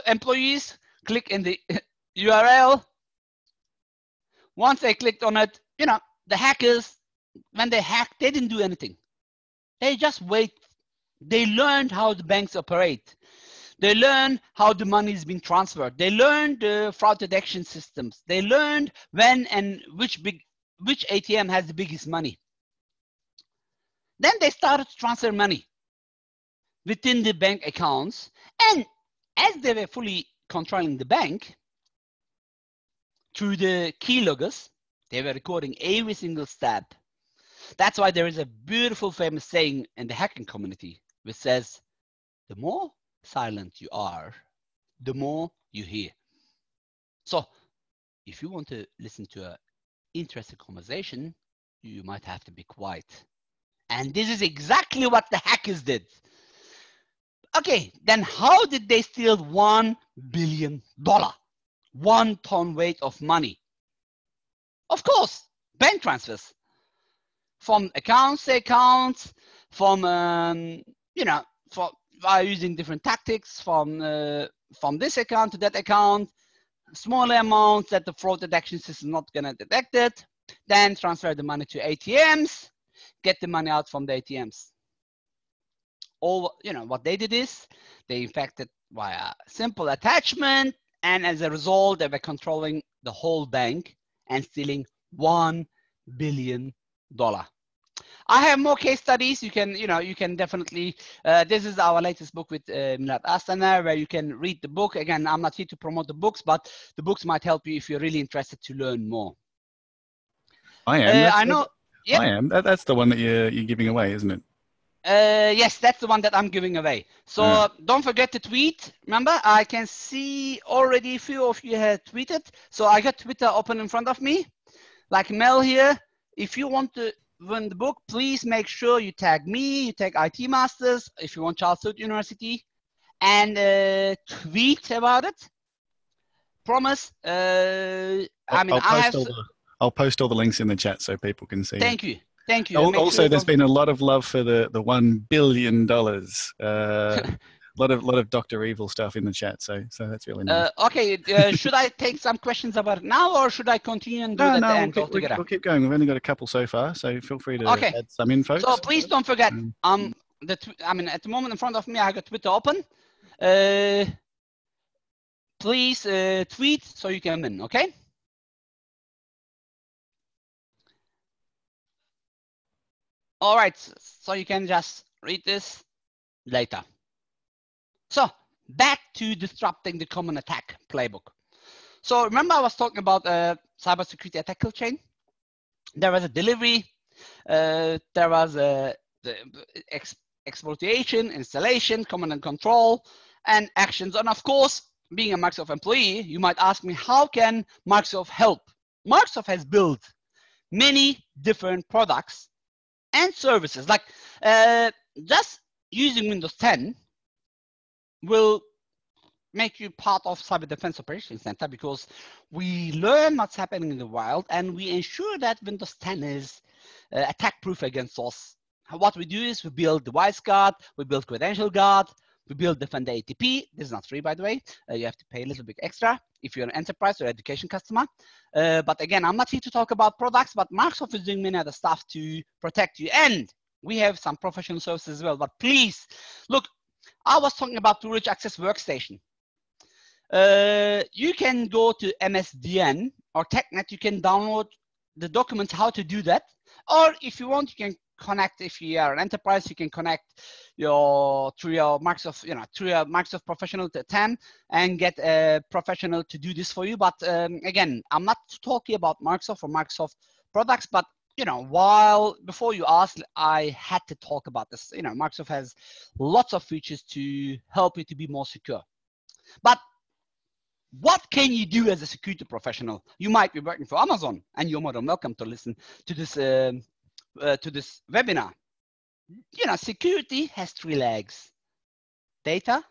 employees click in the URL. Once they clicked on it, you know, the hackers, when they hacked, they didn't do anything. They just wait. They learned how the banks operate. They learned how the money is being transferred. They learned the fraud detection systems. They learned when and which ATM has the biggest money. Then they started to transfer money within the bank accounts, and as they were fully controlling the bank through the keyloggers, they were recording every single step. That's why there is a beautiful famous saying in the hacking community which says, the more silent you are, the more you hear. So if you want to listen to an interesting conversation, you might have to be quiet. And this is exactly what the hackers did. Okay, then how did they steal $1 billion? 1 ton weight of money. Of course, bank transfers. From accounts to accounts, from, you know, by using different tactics, from this account to that account, smaller amounts that the fraud detection system is not going to detect it, then transfer the money to ATMs, get the money out from the ATMs. Or, you know, what they did is they infected via simple attachment, and as a result, they were controlling the whole bank and stealing $1 billion. I have more case studies. You can, you know, you can definitely, this is our latest book with Milad Astana, where you can read the book. Again, I'm not here to promote the books, but the books might help you if you're really interested to learn more. I am. I know. Yeah. I am. That's the one that you're giving away, isn't it? Yes, that's the one that I'm giving away. So don't forget to tweet. Remember, I can see already a few of you have tweeted. So I got Twitter open in front of me, like Mel here. If you want to win the book, please make sure you tag me, you tag IT Masters, if you want Charles Sturt University, and tweet about it. Promise. I'll post all the links in the chat so people can see. Thank you. Thank you. Also, there's been a lot of love for the $1 billion. lot of Dr. Evil stuff in the chat, so that's really nice. Okay, should I take some questions about it now, or should I continue and do that at the end altogether? We'll keep going. We've only got a couple so far, so feel free to add some in, folks. So please don't forget. At the moment in front of me, I got Twitter open. Please tweet so you can win. Okay. All right, so you can just read this later. So back to disrupting the common attack playbook. So remember I was talking about cybersecurity attack kill chain? There was a delivery, there was the exploitation, installation, command and control, and actions. And of course, being a Microsoft employee, you might ask me, how can Microsoft help? Microsoft has built many different products and services. Like just using Windows 10 will make you part of Cyber Defense Operations Center, because we learn what's happening in the wild and we ensure that Windows 10 is attack proof against us. What we do is we build device guard, we build credential guard, we build Defender ATP. This is not free, by the way. You have to pay a little bit extra if you're an enterprise or education customer. But again, I'm not here to talk about products, but Microsoft is doing many other stuff to protect you. And we have some professional services as well. But please, look, I was talking about Privileged Access Workstation. You can go to MSDN or TechNet. You can download the documents how to do that. Or if you want, you can connect. If you are an enterprise, you can connect through your Microsoft, through your Microsoft Professional TAM and get a professional to do this for you. But again, I'm not talking about Microsoft or Microsoft products, but before you ask, I had to talk about this. Microsoft has lots of features to help you to be more secure. But what can you do as a security professional? You might be working for Amazon, and you're more than welcome to listen to this webinar. Security has 3 legs: data,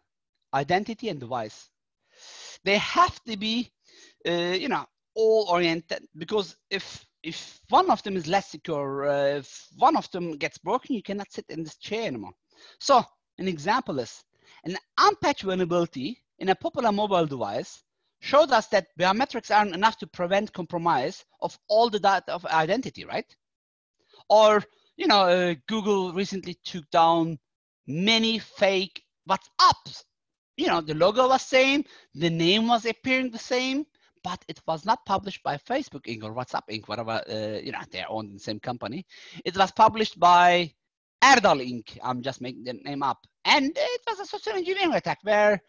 identity, and device. They have to be, all oriented, because if one of them is less secure, if one of them gets broken, you cannot sit in this chair anymore. So an example is an unpatched vulnerability in a popular mobile device showed us that biometrics aren't enough to prevent compromise of all the data of identity, right? Or, Google recently took down many fake WhatsApps. The logo was same, the name was appearing the same, but it was not published by Facebook Inc. or WhatsApp Inc., whatever, they're owned in the same company. It was published by Erdal Inc. I'm just making the name up. And it was a social engineering attack where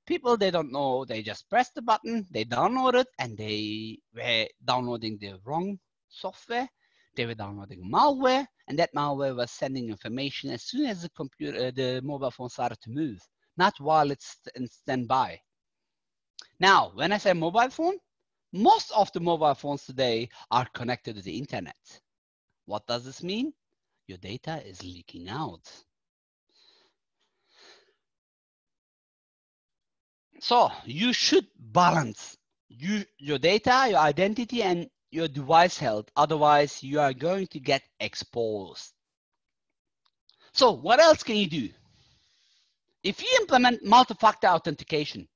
people, they don't know, they just press the button, they download it, and they were downloading the wrong software. They were downloading malware, and that malware was sending information as soon as the mobile phone started to move, not while it's in standby. Now, when I say mobile phone, most of the mobile phones today are connected to the internet. What does this mean? Your data is leaking out. So you should balance your data, your identity, and your device health. Otherwise, you are going to get exposed. So what else can you do? If you implement multi-factor authentication,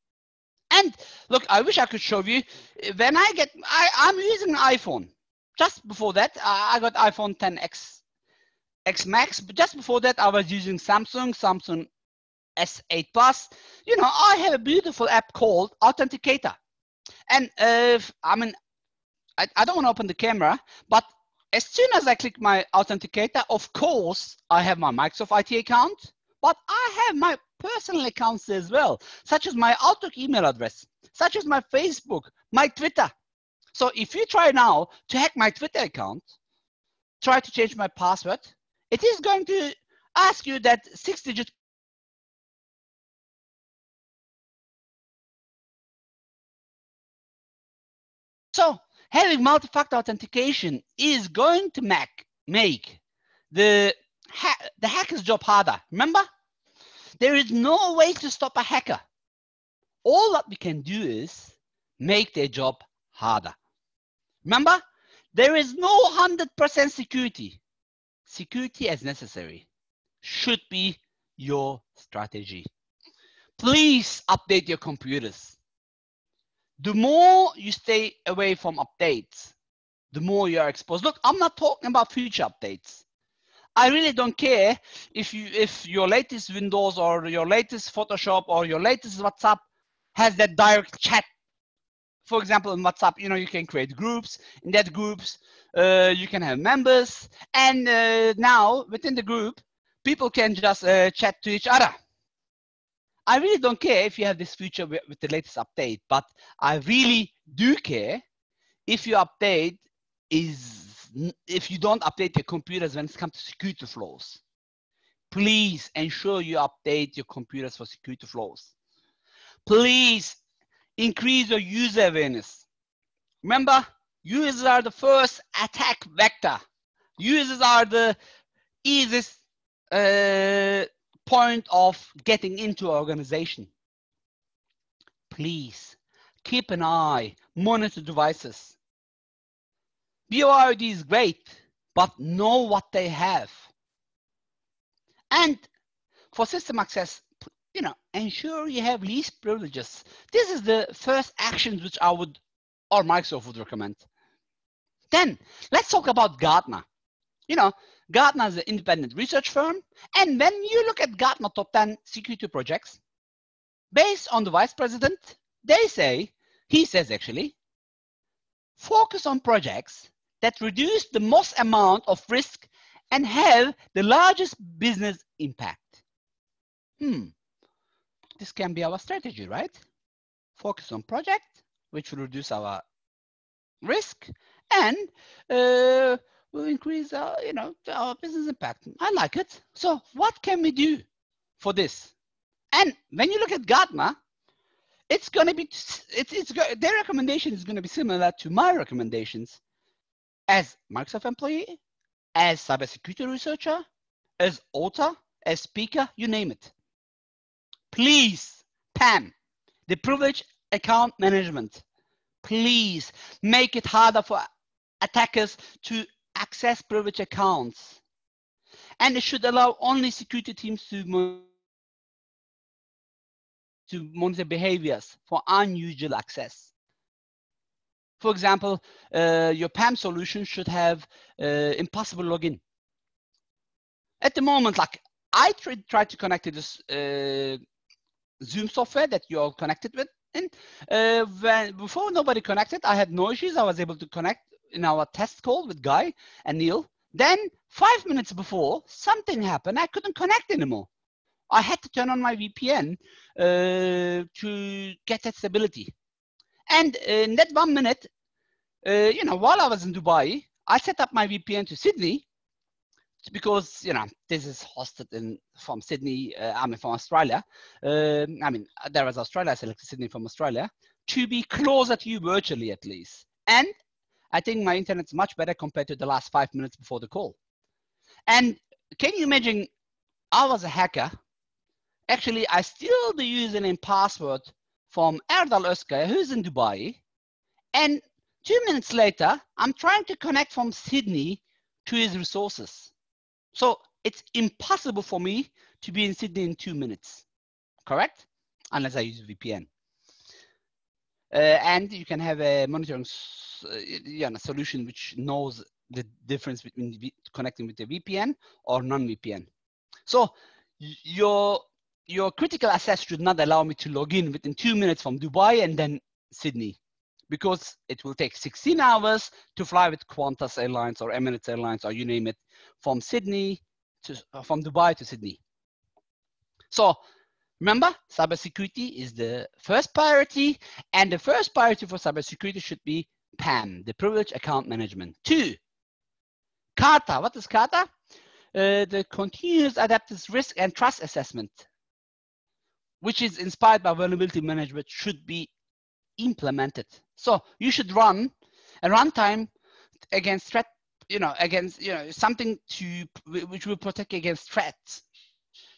and look, I wish I could show you. When I'm using an iPhone. Just before that, I got iPhone X Max. But just before that, I was using Samsung S8 Plus. I have a beautiful app called Authenticator. And I don't want to open the camera, but as soon as I click my Authenticator, of course, I have my Microsoft IT account, but I have my personal accounts as well, such as my Outlook email address, such as my Facebook, my Twitter. So if you try now to hack my Twitter account, try to change my password, it is going to ask you that 6-digit. So having multi-factor authentication is going to make the hacker's job harder. Remember, there is no way to stop a hacker. All that we can do is make their job harder. Remember, there is no 100% security. Security as necessary should be your strategy. Please update your computers. The more you stay away from updates, the more you are exposed. Look, I'm not talking about future updates. I really don't care if your latest Windows or your latest Photoshop or your latest WhatsApp has that direct chat For example, in WhatsApp, you can create groups. In that groups, you can have members. And now, within the group, people can just chat to each other. I really don't care if you have this feature with the latest update, but I really do care if your update if you don't update your computers when it comes to security flaws. Please ensure you update your computers for security flaws. Please increase your user awareness. Remember, users are the first attack vector. Users are the easiest point of getting into an organization. Please keep an eye, monitor devices. BOID is great, but know what they have. And for system access, ensure you have least privileges. This is the first actions which I would, or Microsoft would recommend. Then let's talk about Gartner. Gartner is an independent research firm. And when you look at Gartner top 10 security projects, based on the vice president, he says actually, focus on projects that reduce the most amount of risk and have the largest business impact. This can be our strategy, right? Focus on projects which will reduce our risk and will increase our, our business impact. I like it. So what can we do for this? And when you look at Gartner, it's going to be, their recommendation is going to be similar to my recommendations as Microsoft employee, as cybersecurity researcher, as author, as speaker, you name it. Please, PAM, the privilege account management, please make it harder for attackers to access privileged accounts. And it should allow only security teams to monitor behaviors for unusual access. For example, your PAM solution should have impossible login. At the moment, like I tried to connect to this Zoom software that you're connected with. And before nobody connected, I had no issues. I was able to connect in our test call with Guy and Neil. Then 5 minutes before, something happened. I couldn't connect anymore. I had to turn on my VPN to get that stability. And in that 1 minute, while I was in Dubai, I set up my VPN to Sydney because, this is hosted from Sydney, from Australia. There was Australia, I selected Sydney from Australia to be closer to you virtually at least. And I think my internet's much better compared to the last 5 minutes before the call. And can you imagine, I was a hacker. Actually, I steal the username password from Erdal Ozkaya, who's in Dubai. And 2 minutes later, I'm trying to connect from Sydney to his resources. So it's impossible for me to be in Sydney in 2 minutes, correct? Unless I use VPN. And you can have a monitoring solution which knows the difference between connecting with the VPN or non-VPN. So your critical access should not allow me to log in within 2 minutes from Dubai and then Sydney, because it will take 16 hours to fly with Qantas Airlines or Emirates Airlines or you name it from Dubai to Sydney. So remember, cybersecurity is the first priority, and the first priority for cybersecurity should be PAM, the Privileged Account Management. 2, CARTA. What is CARTA? The Continuous Adaptive Risk and Trust Assessment, which is inspired by vulnerability management, should be implemented. So you should run a runtime against threat, something which will protect against threats,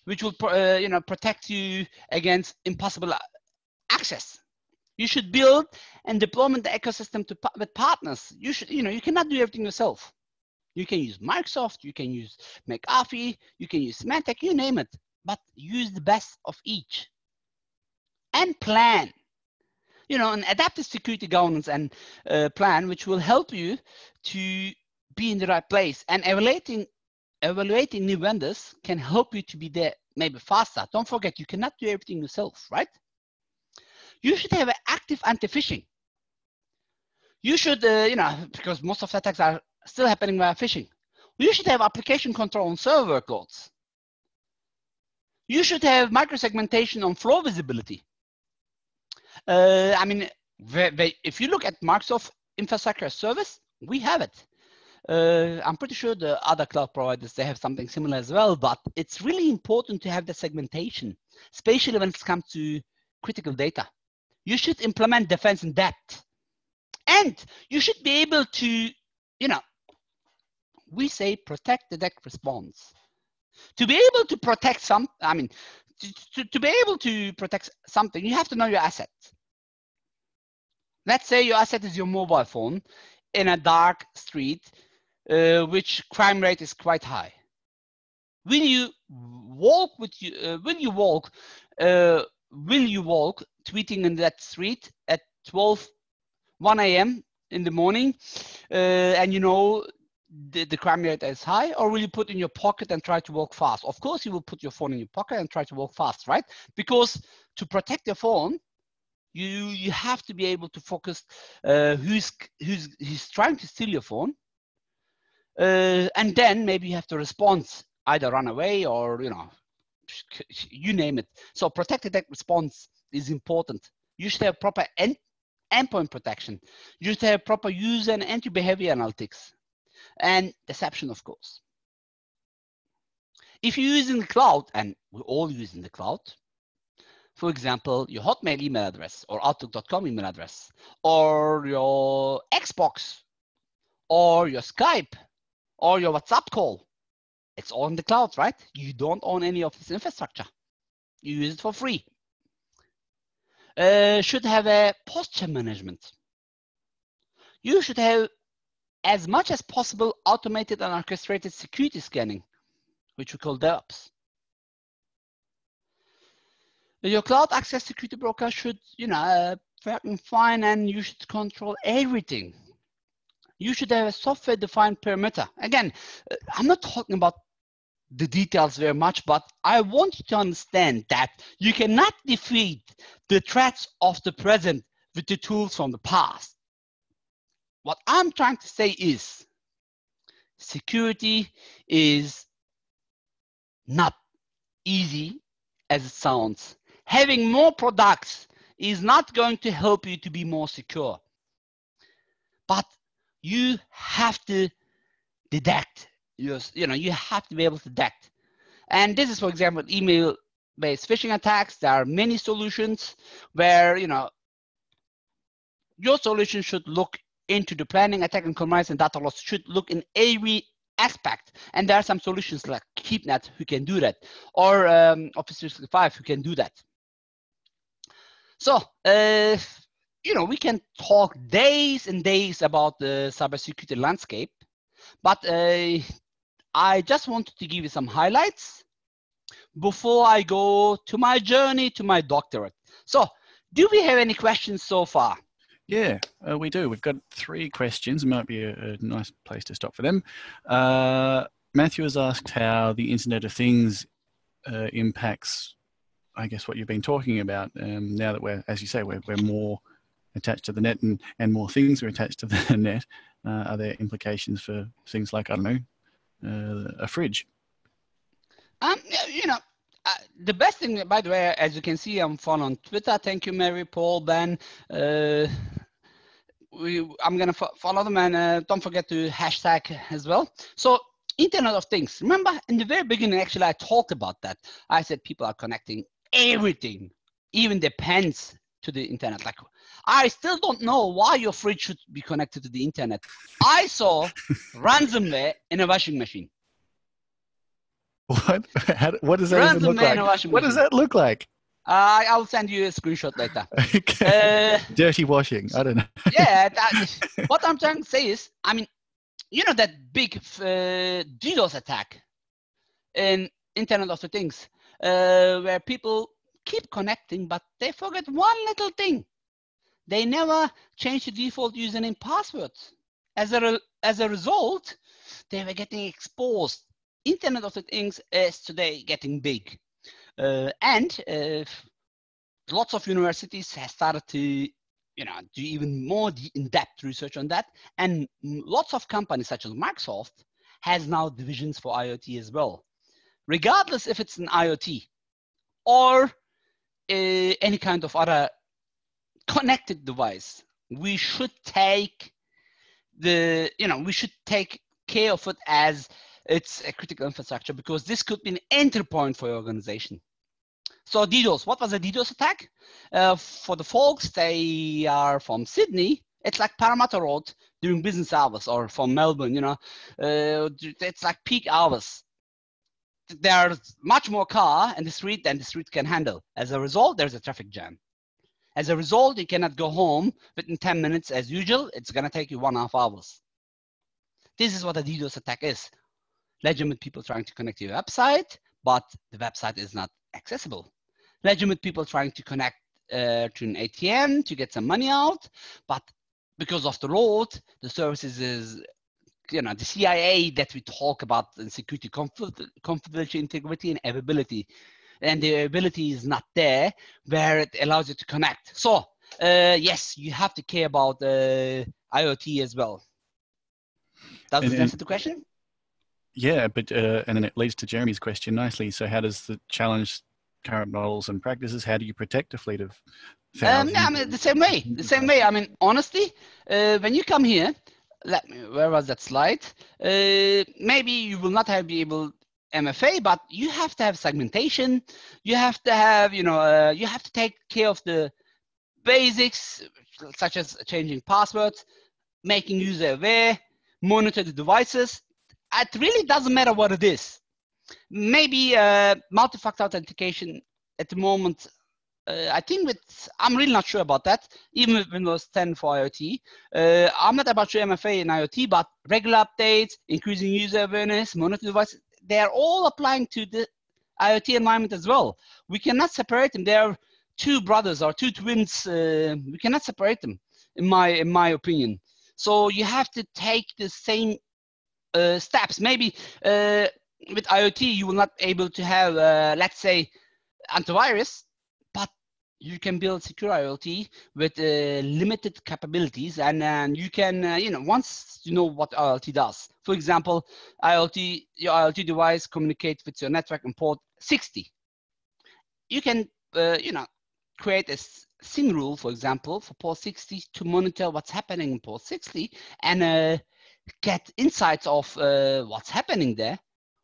which will protect you against impossible access. You should build and deployment the ecosystem with partners. You should, you cannot do everything yourself. You can use Microsoft, you can use McAfee, you can use Symantec, you name it, but use the best of each. And plan, an adaptive security governance and plan, which will help you to be in the right place. And evaluating new vendors can help you to be there maybe faster. Don't forget, you cannot do everything yourself, right? You should have an active anti-phishing. You should, because most of the attacks are still happening via phishing. You should have application control on server workloads. You should have microsegmentation on flow visibility. If you look at Microsoft Infrastructure as Service, we have it. I'm pretty sure the other cloud providers, they have something similar as well, but it's really important to have the segmentation, especially when it comes to critical data. You should implement defense in depth. And you should be able to, we say protect, detect, response. To be able to protect to be able to protect something, you have to know your asset. Let's say your asset is your mobile phone in a dark street, which crime rate is quite high. Will you walk tweeting in that street at 1 a.m. in the morning, and the crime rate is high, or will you put it in your pocket and try to walk fast? Of course, you will put your phone in your pocket and try to walk fast, right? Because to protect your phone, you have to be able to focus who's trying to steal your phone, and then maybe you have to respond, either run away or you name it. So protect, detect, response is important. You should have proper endpoint protection. You should have proper user and entry behavior analytics, and deception, of course. If you're using the cloud, and we're all using the cloud, for example, your Hotmail email address or Outlook.com email address, or your Xbox, or your Skype, or your WhatsApp call, it's all in the cloud, right? You don't own any of this infrastructure. You use it for free. Should have a posture management. You should have, as much as possible, automated and orchestrated security scanning, which we call DevOps. Your cloud access security broker should, fucking fine, and you should control everything. You should have a software-defined perimeter. Again, I'm not talking about the details very much, but I want you to understand that you cannot defeat the threats of the present with the tools from the past. What I'm trying to say is security is not easy as it sounds. Having more products is not going to help you to be more secure. But you have to detect. You have to be able to detect. And this is, for example, email-based phishing attacks. There are many solutions where, your solution should look into the planning, attack, and compromise, and data loss should look in every aspect. And there are some solutions like KeepNet who can do that, or Office 365 who can do that. So, we can talk days and days about the cybersecurity landscape, but I just wanted to give you some highlights before I go to my journey to my doctorate. So, do we have any questions so far? Yeah, we do. We've got 3 questions. It might be a nice place to stop for them. Matthew has asked how the Internet of Things impacts, I guess, what you've been talking about. Now that we're, as you say, we're more attached to the net, and more things are attached to the net. Are there implications for things like, I don't know, a fridge? The best thing, by the way, as you can see, I'm following on Twitter. Thank you, Mary, Paul, Ben. I'm going to follow them, and don't forget to hashtag as well. So, Internet of Things. Remember, in the very beginning, actually, I talked about that. I said people are connecting everything, even the pens, to the internet. Like, I still don't know why your fridge should be connected to the internet. I saw ransomware in a washing machine. What? What does that even look like? What does that look like? I'll send you a screenshot later. Okay. Dirty washing. I don't know. Yeah. What I'm trying to say is, that big DDoS attack in Internet of the Things, where people keep connecting, but they forget one little thing. They never change the default username passwords. As a result, they were getting exposed. Internet of the Things is today getting big. And lots of universities have started to do even more in-depth research on that. And lots of companies such as Microsoft has now divisions for IoT as well. Regardless if it's an IoT or any kind of other connected device, we should take care of it as it's a critical infrastructure, because this could be an entry point for your organization. So DDoS, what was a DDoS attack? For the folks, they are from Sydney. It's like Parramatta Road during business hours, or from Melbourne, it's like peak hours. There's much more car in the street than the street can handle. As a result, there's a traffic jam. As a result, you cannot go home within 10 minutes as usual. It's gonna take you 1.5 hours. This is what a DDoS attack is. Legitimate people trying to connect to your website, but the website is not accessible. Legitimate people trying to connect to an ATM to get some money out, but because of the load, the services is, the CIA that we talk about in security, confidentiality, integrity, and availability. And the availability is not there where it allows you to connect. So yes, you have to care about IoT as well. Does this answer the question? Yeah, but and then it leads to Jeremy's question nicely. So how does the challenge current models and practices? How do you protect a fleet of thousands? I mean, the same way. I mean, honestly, when you come here, where was that slide? Maybe you will not be able MFA, but you have to have segmentation. You have to have, you have to take care of the basics, such as changing passwords, making user aware, monitor the devices. It really doesn't matter what it is. Maybe multi-factor authentication at the moment. I think I'm really not sure about that, even with Windows 10 for IoT. I'm not about sure MFA in IoT, but regular updates, increasing user awareness, monitor devices, they're all applying to the IoT environment as well. We cannot separate them. They're two brothers or two twins. We cannot separate them, in my opinion. So you have to take the same steps. Maybe with IoT, you will not able to have, let's say, antivirus, but you can build secure IoT with limited capabilities, and you can, once you know what IoT does. For example, your IoT device communicates with your network in port 60. You can, create a SYN rule, for example, for port 60 to monitor what's happening in port 60 and get insights of what's happening there,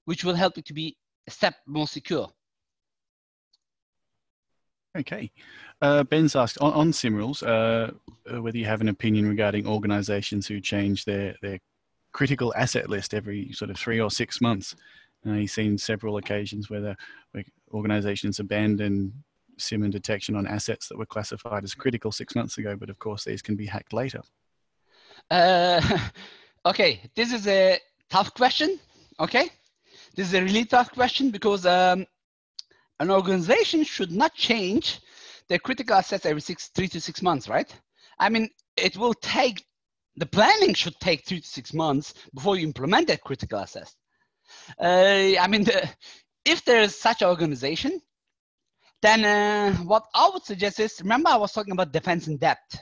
which will help you to be a step more secure. Okay. Ben's asked on SIM rules, whether you have an opinion regarding organizations who change their critical asset list every sort of 3 or 6 months. He's seen several occasions where organizations abandon SIM and detection on assets that were classified as critical 6 months ago, but of course these can be hacked later. Okay, this is a tough question. Okay, this is a really tough question because an organization should not change their critical assets every 3 to 6 months, right? I mean, it will take, the planning should take 3 to 6 months before you implement that critical asset. I mean, if there is such an organization, then what I would suggest is, remember I was talking about defense in depth.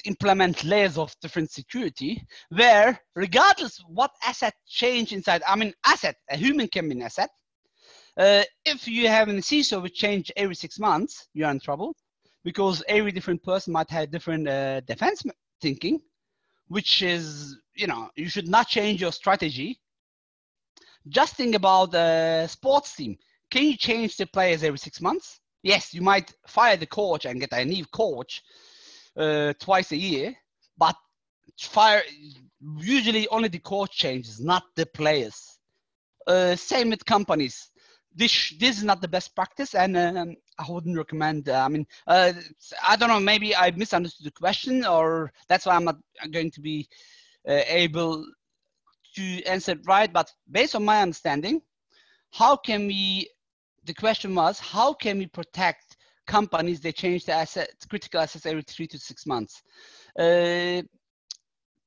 Implement layers of different security where regardless what asset change inside, I mean, asset, a human can be an asset. If you have a CISO which change every 6 months, you're in trouble because every different person might have different defense thinking, which is, you should not change your strategy. Just think about the sports team. Can you change the players every 6 months? Yes, you might fire the coach and get a new coach twice a year, but usually only the coach changes, not the players. Same with companies. This is not the best practice, and I wouldn't recommend. I mean, I don't know. Maybe I misunderstood the question, or that's why I'm not going to be able to answer it right. But based on my understanding, how can we? The question was, how can we protect companies? They change the assets, critical assets every 3 to 6 months.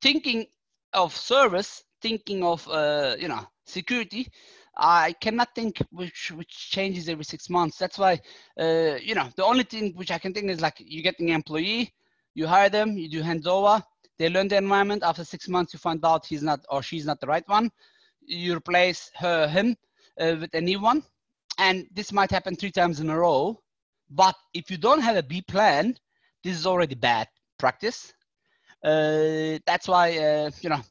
Thinking of service, thinking of security. I cannot think which changes every 6 months. That's why, you know, the only thing which I can think is like you get an employee, you hire them, you do handover, they learn the environment. After 6 months, you find out he's not or she's not the right one. You replace him with a new one. And this might happen 3 times in a row. But if you don't have a B plan, this is already bad practice. That's why, you know,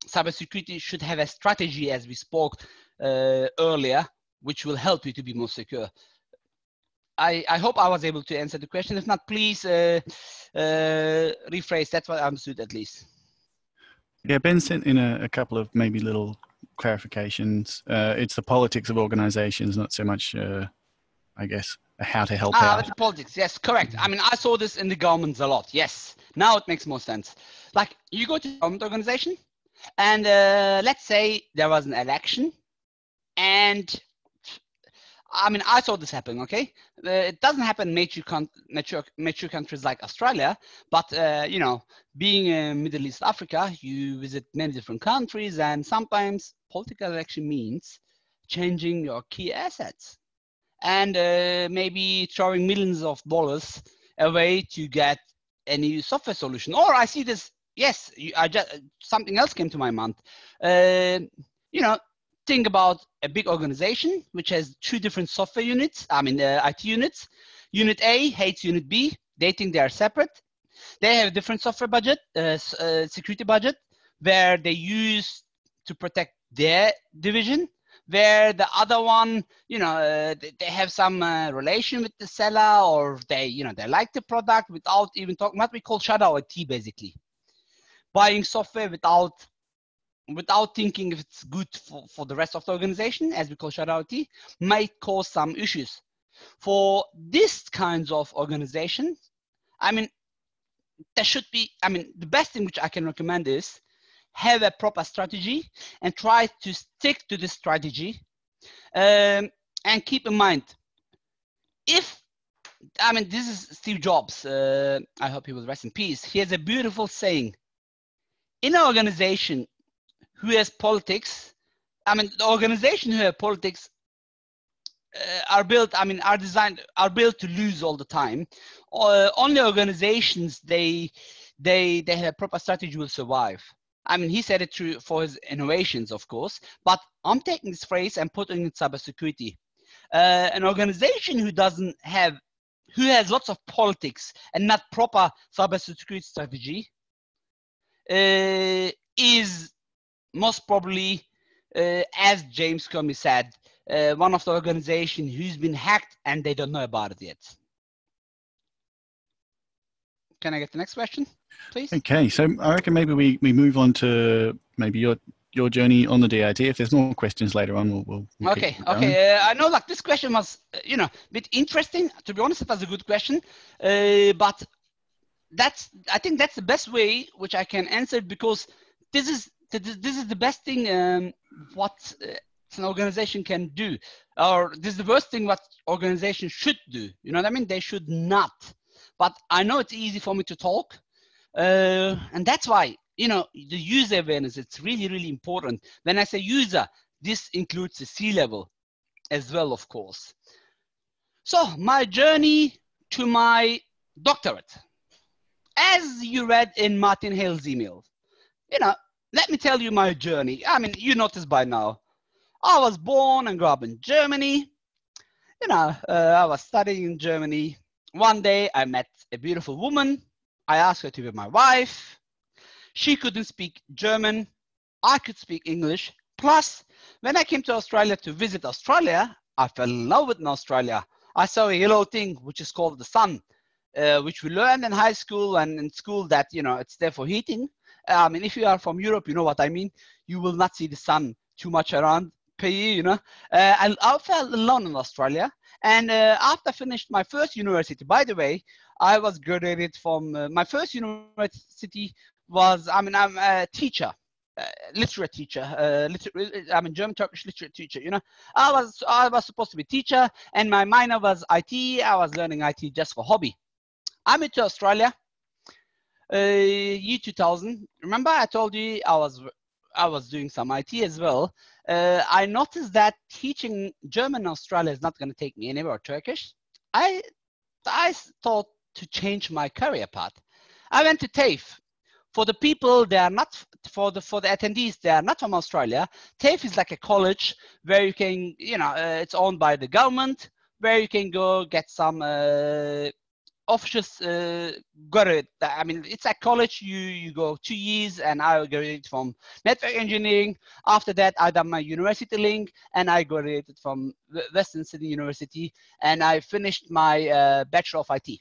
cybersecurity should have a strategy, as we spoke earlier, which will help you to be more secure. I hope I was able to answer the question. If not, please rephrase. That's what I understood, at least. Yeah, Ben sent in a couple of maybe little clarifications. It's the politics of organizations, not so much, I guess, how to help out. With the politics, yes, correct. I mean, I saw this in the governments a lot. Yes, now it makes more sense. Like, you go to a government organization, and let's say there was an election, and I mean, I saw this happen, okay? It doesn't happen in mature countries like Australia, but, you know, being in Middle East Africa, you visit many different countries, and sometimes political election means changing your key assets and maybe throwing millions of dollars away to get a new software solution. Or I see this, yes, something else came to my mind. You know, think about a big organization which has 2 different software units, I mean IT units. Unit A hates Unit B. They think they are separate. They have a different software budget, security budget, where they use to protect their division, where the other one, you know, they have some relation with the seller, or they, you know, they like the product without even talking, what we call shadow IT, basically. Buying software without thinking if it's good for the rest of the organization, as we call shadow IT, might cause some issues. For this kinds of organizations, I mean, there should be, I mean, the best thing which I can recommend is have a proper strategy and try to stick to the strategy. And keep in mind, if, I mean, this is Steve Jobs, I hope he will rest in peace. He has a beautiful saying: in an organization who has politics, I mean, the organization who have politics are built, I mean, are built to lose all the time. Only organizations they have proper strategy will survive. I mean, he said it true for his innovations, of course, but I'm taking this phrase and putting it in cybersecurity. An organization who has lots of politics and not proper cybersecurity strategy is most probably, as James Comey said, one of the organizations who's been hacked and they don't know about it yet. Can I get the next question, please? Okay, so I reckon maybe we move on to maybe your journey on the DIT. If there's more questions later on, we'll okay. I know, like, this question was, you know, a bit interesting. To be honest, it was a good question, but I think that's the best way which I can answer it, because this is the best thing what an organization can do, or this is the worst thing what organizations should do. You know what I mean? They should not. But I know it's easy for me to talk, and that's why, you know, the user awareness, it's really, really important. When I say user, this includes the C-level as well, of course. So my journey to my doctorate, as you read in Martin Hale's email, you know, let me tell you my journey. I mean, you noticed by now, I was born and grew up in Germany. You know, I was studying in Germany. One day I met a beautiful woman. I asked her to be my wife. She couldn't speak German. I could speak English. Plus, when I came to Australia to visit Australia, I fell in love with Australia. I saw a yellow thing, which is called the sun, which we learned in high school and in school that, you know, it's there for heating. I mean, if you are from Europe, you know what I mean. You will not see the sun too much around per year, you know. And I fell in love in Australia. And after I finished my first university, by the way, I was graduated from my first university was, I mean, I'm a teacher, literate teacher, I'm a German Turkish literate teacher, you know. I was supposed to be a teacher, and my minor was IT. I was learning IT just for hobby. I moved to Australia, year 2000. Remember I told you I was doing some IT as well. I noticed that teaching German in Australia is not going to take me anywhere, or Turkish. I thought to change my career path. I went to TAFE. For the people, they are not, for the attendees, they are not from Australia. TAFE is like a college where you can, it's owned by the government, where you can go get some officials got it. I mean, it's a college. You go 2 years, and I graduated from network engineering. After that, I done my university link, and I graduated from Western Sydney University, and I finished my Bachelor of IT.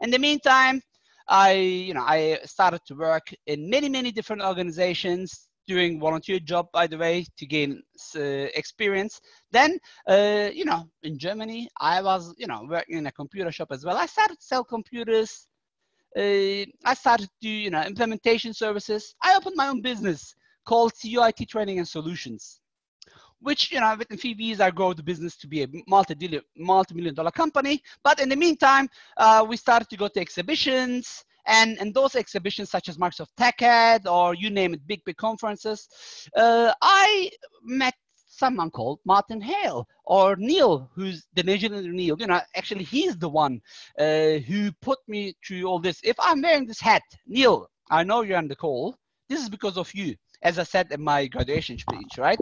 In the meantime, I started to work in many different organizations, doing volunteer job, by the way, to gain experience. Then, in Germany, I was, working in a computer shop as well. I started to sell computers. I started to do, implementation services. I opened my own business called CUIT Training and Solutions, which, within 5 years, I grew the business to be a multi-million-dollar company. But in the meantime, we started to go to exhibitions, and those exhibitions, such as Microsoft TechEd, or you name it, big conferences, I met someone called Martin Hale, or Neil, who's the legendary Neil. Actually, he's the one who put me through all this. If I'm wearing this hat, Neil, I know you're on the call. This is because of you, as I said in my graduation speech, right?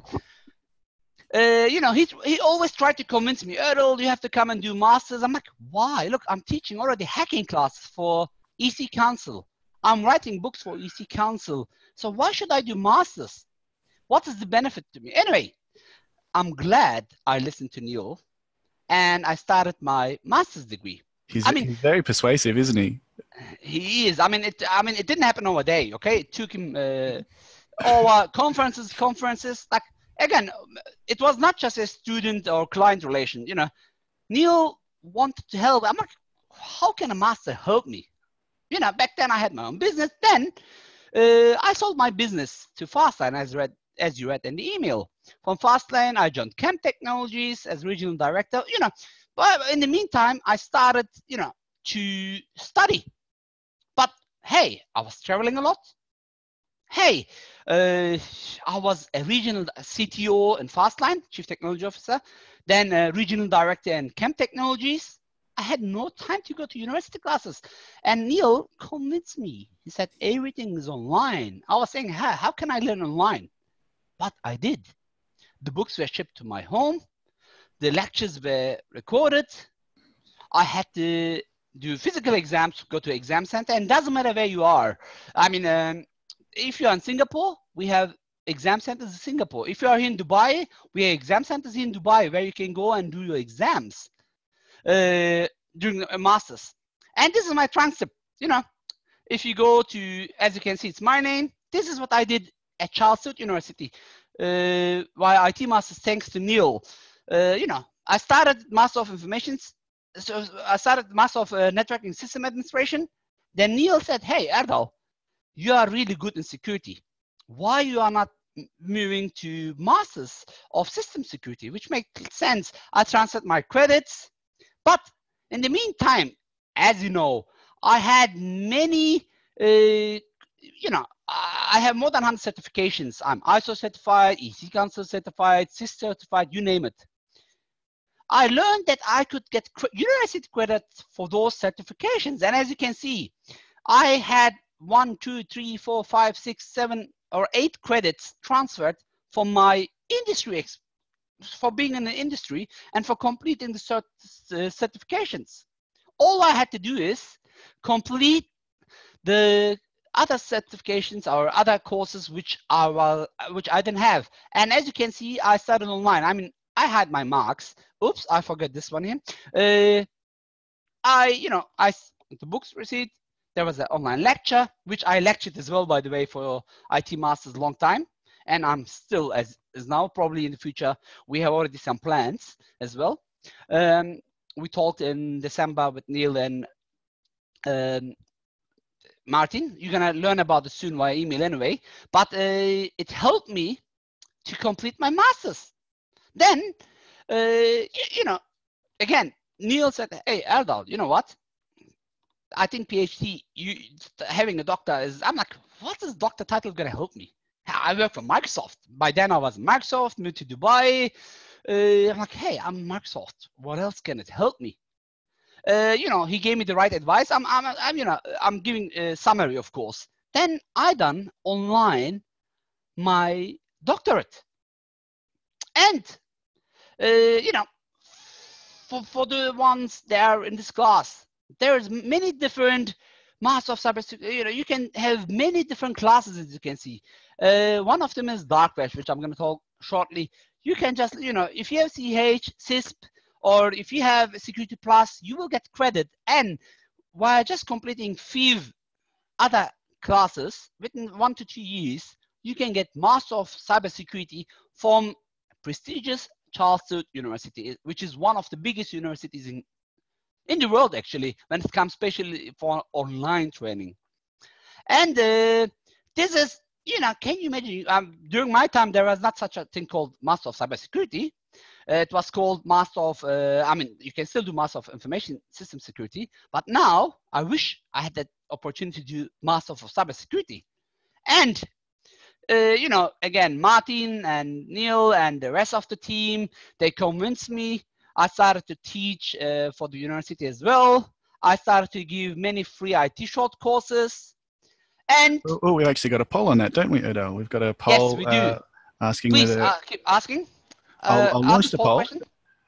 He always tried to convince me, Erdal, you have to come and do masters. I'm like, why? Look, I'm teaching already hacking classes for EC Council. I'm writing books for EC Council. So why should I do masters? What is the benefit to me? Anyway, I'm glad I listened to Neil, and I started my master's degree. He's very persuasive, isn't he? He is. It didn't happen over a day. Okay, it took him over conferences. Like, again, it was not just a student or client relation. Neil wanted to help. I'm like, how can a master help me? Back then I had my own business. Then I sold my business to Fastline, as you read in the email. From Fastline, I joined Camp Technologies as regional director. But in the meantime, I started, to study. But hey, I was traveling a lot. Hey, I was a regional CTO in Fastline, Chief Technology Officer, then regional director in Camp Technologies. I had no time to go to university classes. And Neil convinced me. He said, everything is online. I was saying, how can I learn online? But I did. The books were shipped to my home. The lectures were recorded. I had to do physical exams, go to exam center, and it doesn't matter where you are. If you're in Singapore, we have exam centers in Singapore. If you are in Dubai, we have exam centers in Dubai where you can go and do your exams during a master's. And this is my transcript. If you go to, as you can see, it's my name. This is what I did at Charles Sturt University via IT Masters, thanks to Neil. I started Master of Information. So I started Master of Networking System Administration. Then Neil said, hey, Erdal, you are really good in security. Why you are not moving to Masters of System Security, which makes sense. I transferred my credits. But in the meantime, as you know, I had many, I have more than 100 certifications. I'm ISO certified, EC Council certified, CIS certified, you name it. I learned that I could get university credit for those certifications. And as you can see, I had 1, 2, 3, 4, 5, 6, 7, or 8 credits transferred from my industry, for being in the industry and for completing the certifications. All I had to do is complete the other certifications or other courses which I didn't have. And as you can see, I started online. I had my marks. Oops, I forgot this one here. The books receipt. There was an online lecture, which I lectured as well, by the way, for IT Masters a long time. And I'm still, as now, probably in the future, we have already some plans as well. We talked in December with Neil and Martin. You're going to learn about it soon via email anyway. But it helped me to complete my master's. Then, again, Neil said, hey, Erdal, you know what? I think PhD, having a doctor is, I'm like, what is doctor title going to help me? I work for Microsoft. By then I was Microsoft, moved to Dubai. I'm like, hey, I'm Microsoft. What else can it help me? He gave me the right advice. I'm giving a summary, of course. Then I done online my doctorate. And, for the ones that are in this class, there's many different Master of Cybersecurity. You can have many different classes, as you can see. One of them is Dark Web, which I'm going to talk shortly. You can just, if you have CH, CISP, or if you have Security Plus, you will get credit. And while just completing 5 other classes within 1 to 2 years, you can get Master of Cybersecurity from prestigious Charles Sturt University, which is one of the biggest universities in the world, actually, when it comes especially for online training. And this is, can you imagine, during my time, there was not such a thing called Master of Cybersecurity. It was called Master of, you can still do Master of Information System Security, but now I wish I had that opportunity to do Master of Cybersecurity. And, again, Martin and Neil and the rest of the team, they convinced me. I started to teach for the university as well. I started to give many free IT short courses. And we actually got a poll on that, don't we, Erdal? We've got a poll. yes, we do. Asking Please whether keep asking. I'll launch the poll.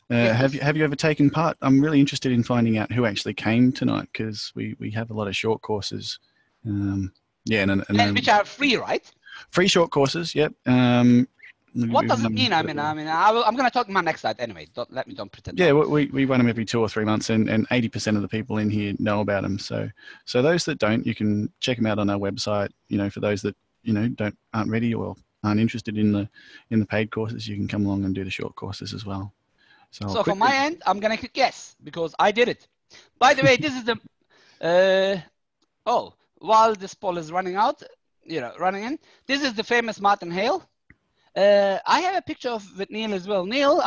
Yes, have you ever taken part? I'm really interested in finding out who actually came tonight, because we have a lot of short courses. And which are free, right? Free short courses. Yep. What does it mean? I'm going to talk in my next slide anyway. Don't pretend. Yeah, we run them every 2 or 3 months, and 80% of the people in here know about them. So those that don't, you can check them out on our website. For those that aren't ready or aren't interested in the paid courses, you can come along and do the short courses as well. So from my end, I'm going to click yes, because I did it. By the way, this is the while this poll is running out, running in, this is the famous Martin Hale. I have a picture with Neil as well. Neil,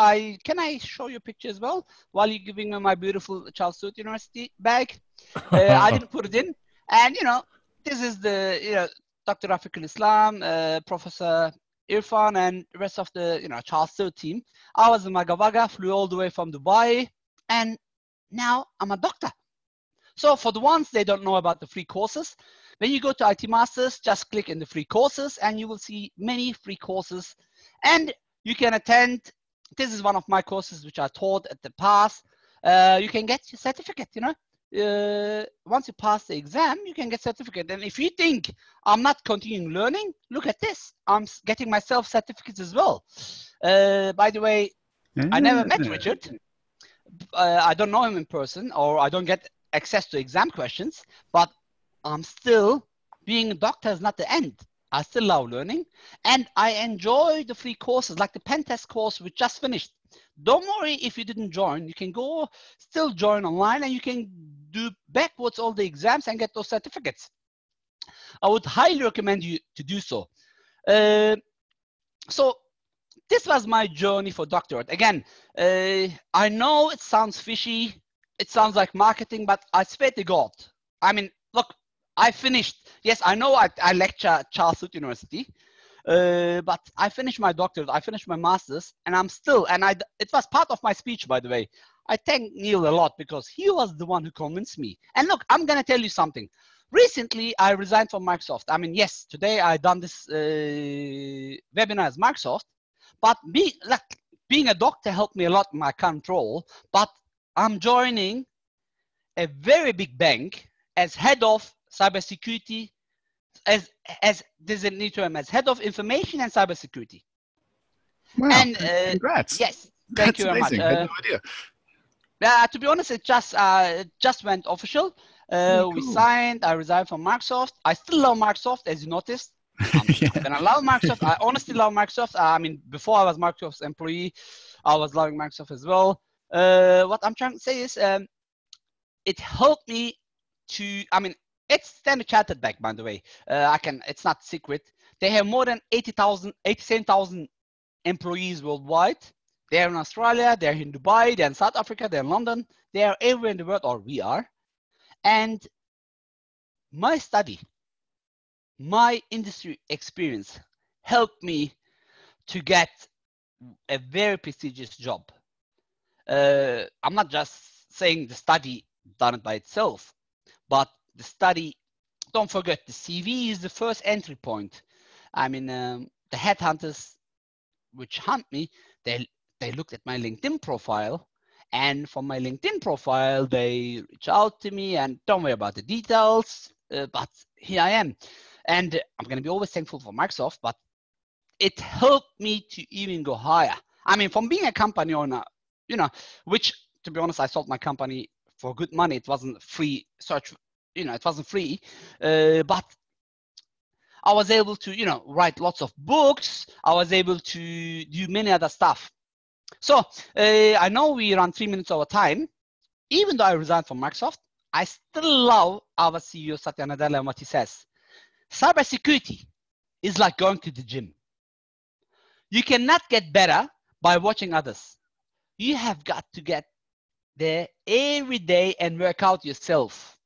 can I show you a picture as well while you're giving me my beautiful Charles Sturt University bag? I didn't put it in. And, this is the, Dr. Rafiqul Islam, Professor Irfan, and the rest of the, Charles Sturt team. I was in Magawaga, flew all the way from Dubai, and now I'm a doctor. So for the ones they don't know about the free courses, when you go to IT Masters, just click in the free courses and you will see many free courses, and you can attend. This is one of my courses which I taught at the past. You can get your certificate, once you pass the exam, you can get certificate. And if you think I'm not continuing learning, look at this. I'm getting myself certificates as well. By the way, I never met Richard. I don't know him in person, or I don't get access to exam questions, but I'm still, being a doctor is not the end. I still love learning, and I enjoy the free courses, like the pen test course we just finished. Don't worry if you didn't join. You can still join online, and you can do backwards all the exams and get those certificates. I would highly recommend you to do so. So this was my journey for doctorate. Again, I know it sounds fishy. It sounds like marketing, but I swear to God, look, I finished. Yes, I know I lecture at Charles Sturt University, but I finished my doctorate, I finished my master's, and I'm still, it was part of my speech, by the way. I thank Neil a lot because he was the one who convinced me. And look, I'm going to tell you something. Recently, I resigned from Microsoft. Yes, today I done this webinar as Microsoft, but being a doctor helped me a lot in my current role, but I'm joining a very big bank as head of cybersecurity, as there's a new term, as head of information and cybersecurity. Wow! And congrats! Yes, thank you very much. I had no idea. To be honest, it just went official. Cool. We signed. I resigned from Microsoft. I still love Microsoft, as you noticed. And I love Microsoft. I honestly love Microsoft. Before I was Microsoft's employee, I was loving Microsoft as well. What I'm trying to say is, it helped me to, it's Standard Chartered Bank, by the way. It's not secret. They have more than 87,000 employees worldwide. They're in Australia, they're in Dubai, they're in South Africa, they're in London. They are everywhere in the world, or we are. And my study, my industry experience helped me to get a very prestigious job. I'm not just saying the study done it by itself, but the study, don't forget, the CV is the first entry point. I mean, the headhunters which hunt me, they looked at my LinkedIn profile, and from my LinkedIn profile, they reach out to me, and don't worry about the details, but here I am. And I'm going to be always thankful for Microsoft, but it helped me to even go higher. I mean, from being a company owner, you know, which, to be honest, I sold my company for good money. It wasn't free search, you know, it wasn't free, but I was able to, you know, write lots of books. I was able to do many other stuff. So I know we run 3 minutes over time. Even though I resigned from Microsoft, I still love our CEO, Satya Nadella, and what he says. Cybersecurity is like going to the gym. You cannot get better by watching others. You have got to get there every day and work out yourself.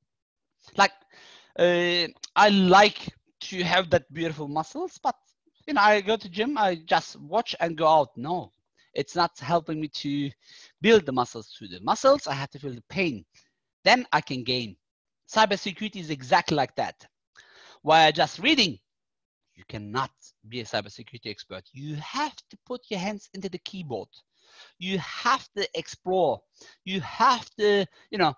Like, I like to have that beautiful muscles, but you know, I go to gym, I just watch and go out. No, it's not helping me to build the muscles. Through the muscles, I have to feel the pain. Then I can gain. Cybersecurity is exactly like that. While just reading, you cannot be a cybersecurity expert. You have to put your hands into the keyboard. You have to explore. You have to, you know,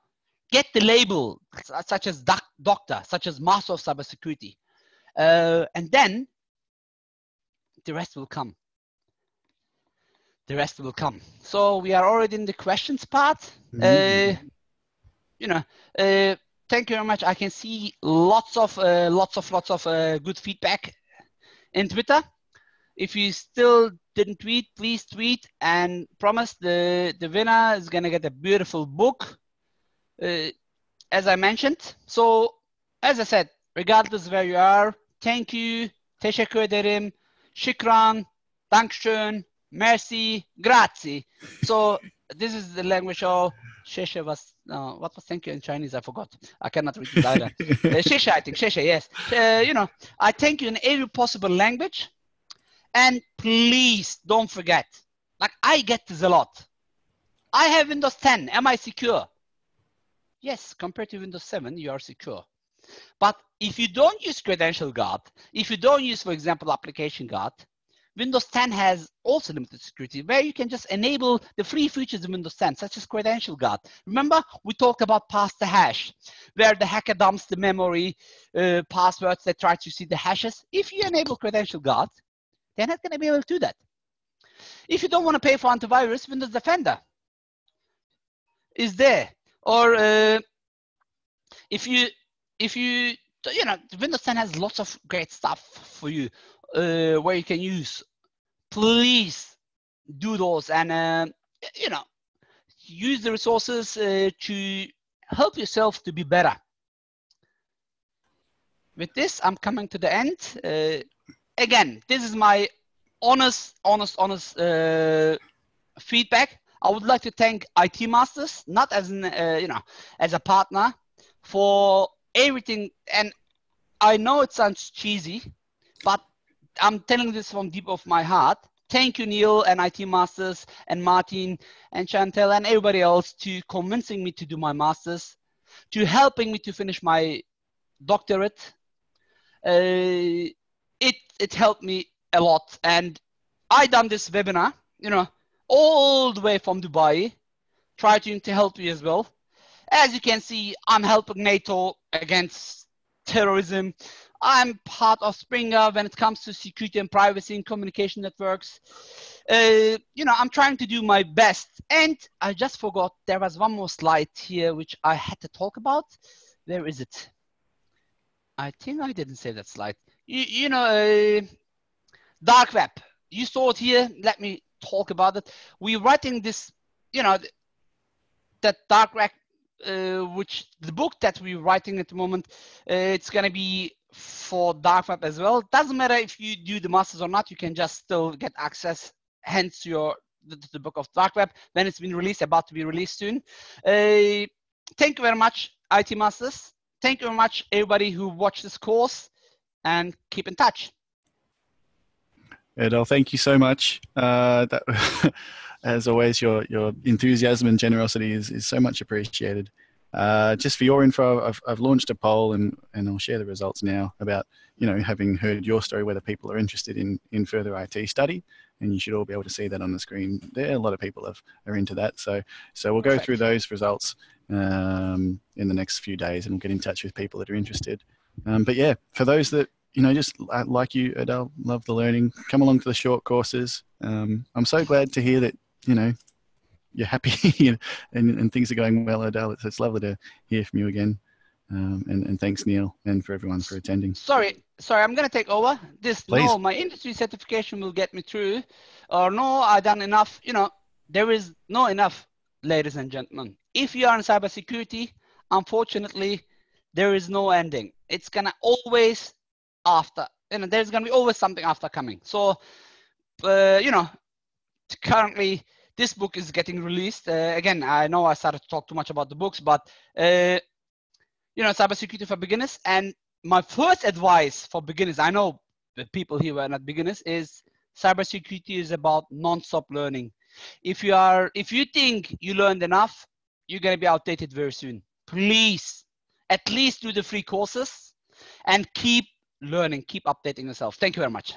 get the label, such as doctor, such as master of cybersecurity. And then the rest will come. The rest will come. So we are already in the questions part. You know, thank you very much. I can see lots of good feedback in Twitter. If you still didn't tweet, please tweet, and promise the winner is gonna get a beautiful book, as I mentioned. So, as I said, regardless where you are, thank you, teşekkür ederim, shukran, dankeschön, merci, grazie. So this is the language of Sheshe was, what was thank you in Chinese? I forgot. I cannot read it either. Sheshe, I think, Sheshe, yes. You know, I thank you in every possible language. And please don't forget, like I get this a lot. I have Windows 10, am I secure? Yes, compared to Windows 7, you are secure. But if you don't use Credential Guard, if you don't use, for example, Application Guard, Windows 10 has also limited security where you can just enable the free features of Windows 10, such as Credential Guard. Remember, we talked about pass the hash, where the hacker dumps the memory, passwords that try to see the hashes. If you enable Credential Guard, they're not going to be able to do that. If you don't want to pay for antivirus, Windows Defender is there. Or if you know, Windows 10 has lots of great stuff for you where you can use. Please do those and you know, use the resources to help yourself to be better. With this, I'm coming to the end. Again, this is my honest feedback. I would like to thank IT Masters, not as an, you know, as a partner, for everything. And I know it sounds cheesy, but I'm telling this from deep of my heart. Thank you, Neil and IT Masters and Martin and Chantel and everybody else to convincing me to do my masters, to helping me to finish my doctorate. It helped me a lot. And I done this webinar, you know, all the way from Dubai, trying to help you as well. As you can see, I'm helping NATO against terrorism. I'm part of Springer when it comes to security and privacy in communication networks. You know, I'm trying to do my best. And I just forgot, there was one more slide here which I had to talk about. Where is it? I think I didn't save that slide. You know, dark web. You saw it here. Let me talk about it. We're writing this, you know, that dark web, which the book that we're writing at the moment, it's going to be for dark web as well. Doesn't matter if you do the masters or not, you can just still get access, hence the book of dark web when it's been released, about to be released soon. Thank you very much, IT Masters. Thank you very much, everybody who watched this course, and keep in touch. Erdal, thank you so much. As always, your enthusiasm and generosity is so much appreciated. Just for your info, I've launched a poll and I'll share the results now about, having heard your story, whether people are interested in further IT study, and you should all be able to see that on the screen there. A lot of people are into that. So we'll go through those results in the next few days, and we'll get in touch with people that are interested. But yeah, for those that, just like you, Erdal, love the learning, come along to the short courses. I'm so glad to hear that, you're happy and things are going well, Erdal. It's lovely to hear from you again. And thanks, Neil, and for everyone for attending. Sorry, I'm going to take over. Please. No, my industry certification will get me through, or no, I've done enough. There is no enough, ladies and gentlemen. If you are in cybersecurity, unfortunately, there is no ending. It's going to always after, there's going to be always something after coming. So, currently, this book is getting released. Again, I know I started to talk too much about the books, but cybersecurity for beginners. And my first advice for beginners, I know the people here were not beginners, is cybersecurity is about non-stop learning. If you think you learned enough, you're going to be outdated very soon. Please, at least do the free courses and keep learning, keep updating yourself. Thank you very much.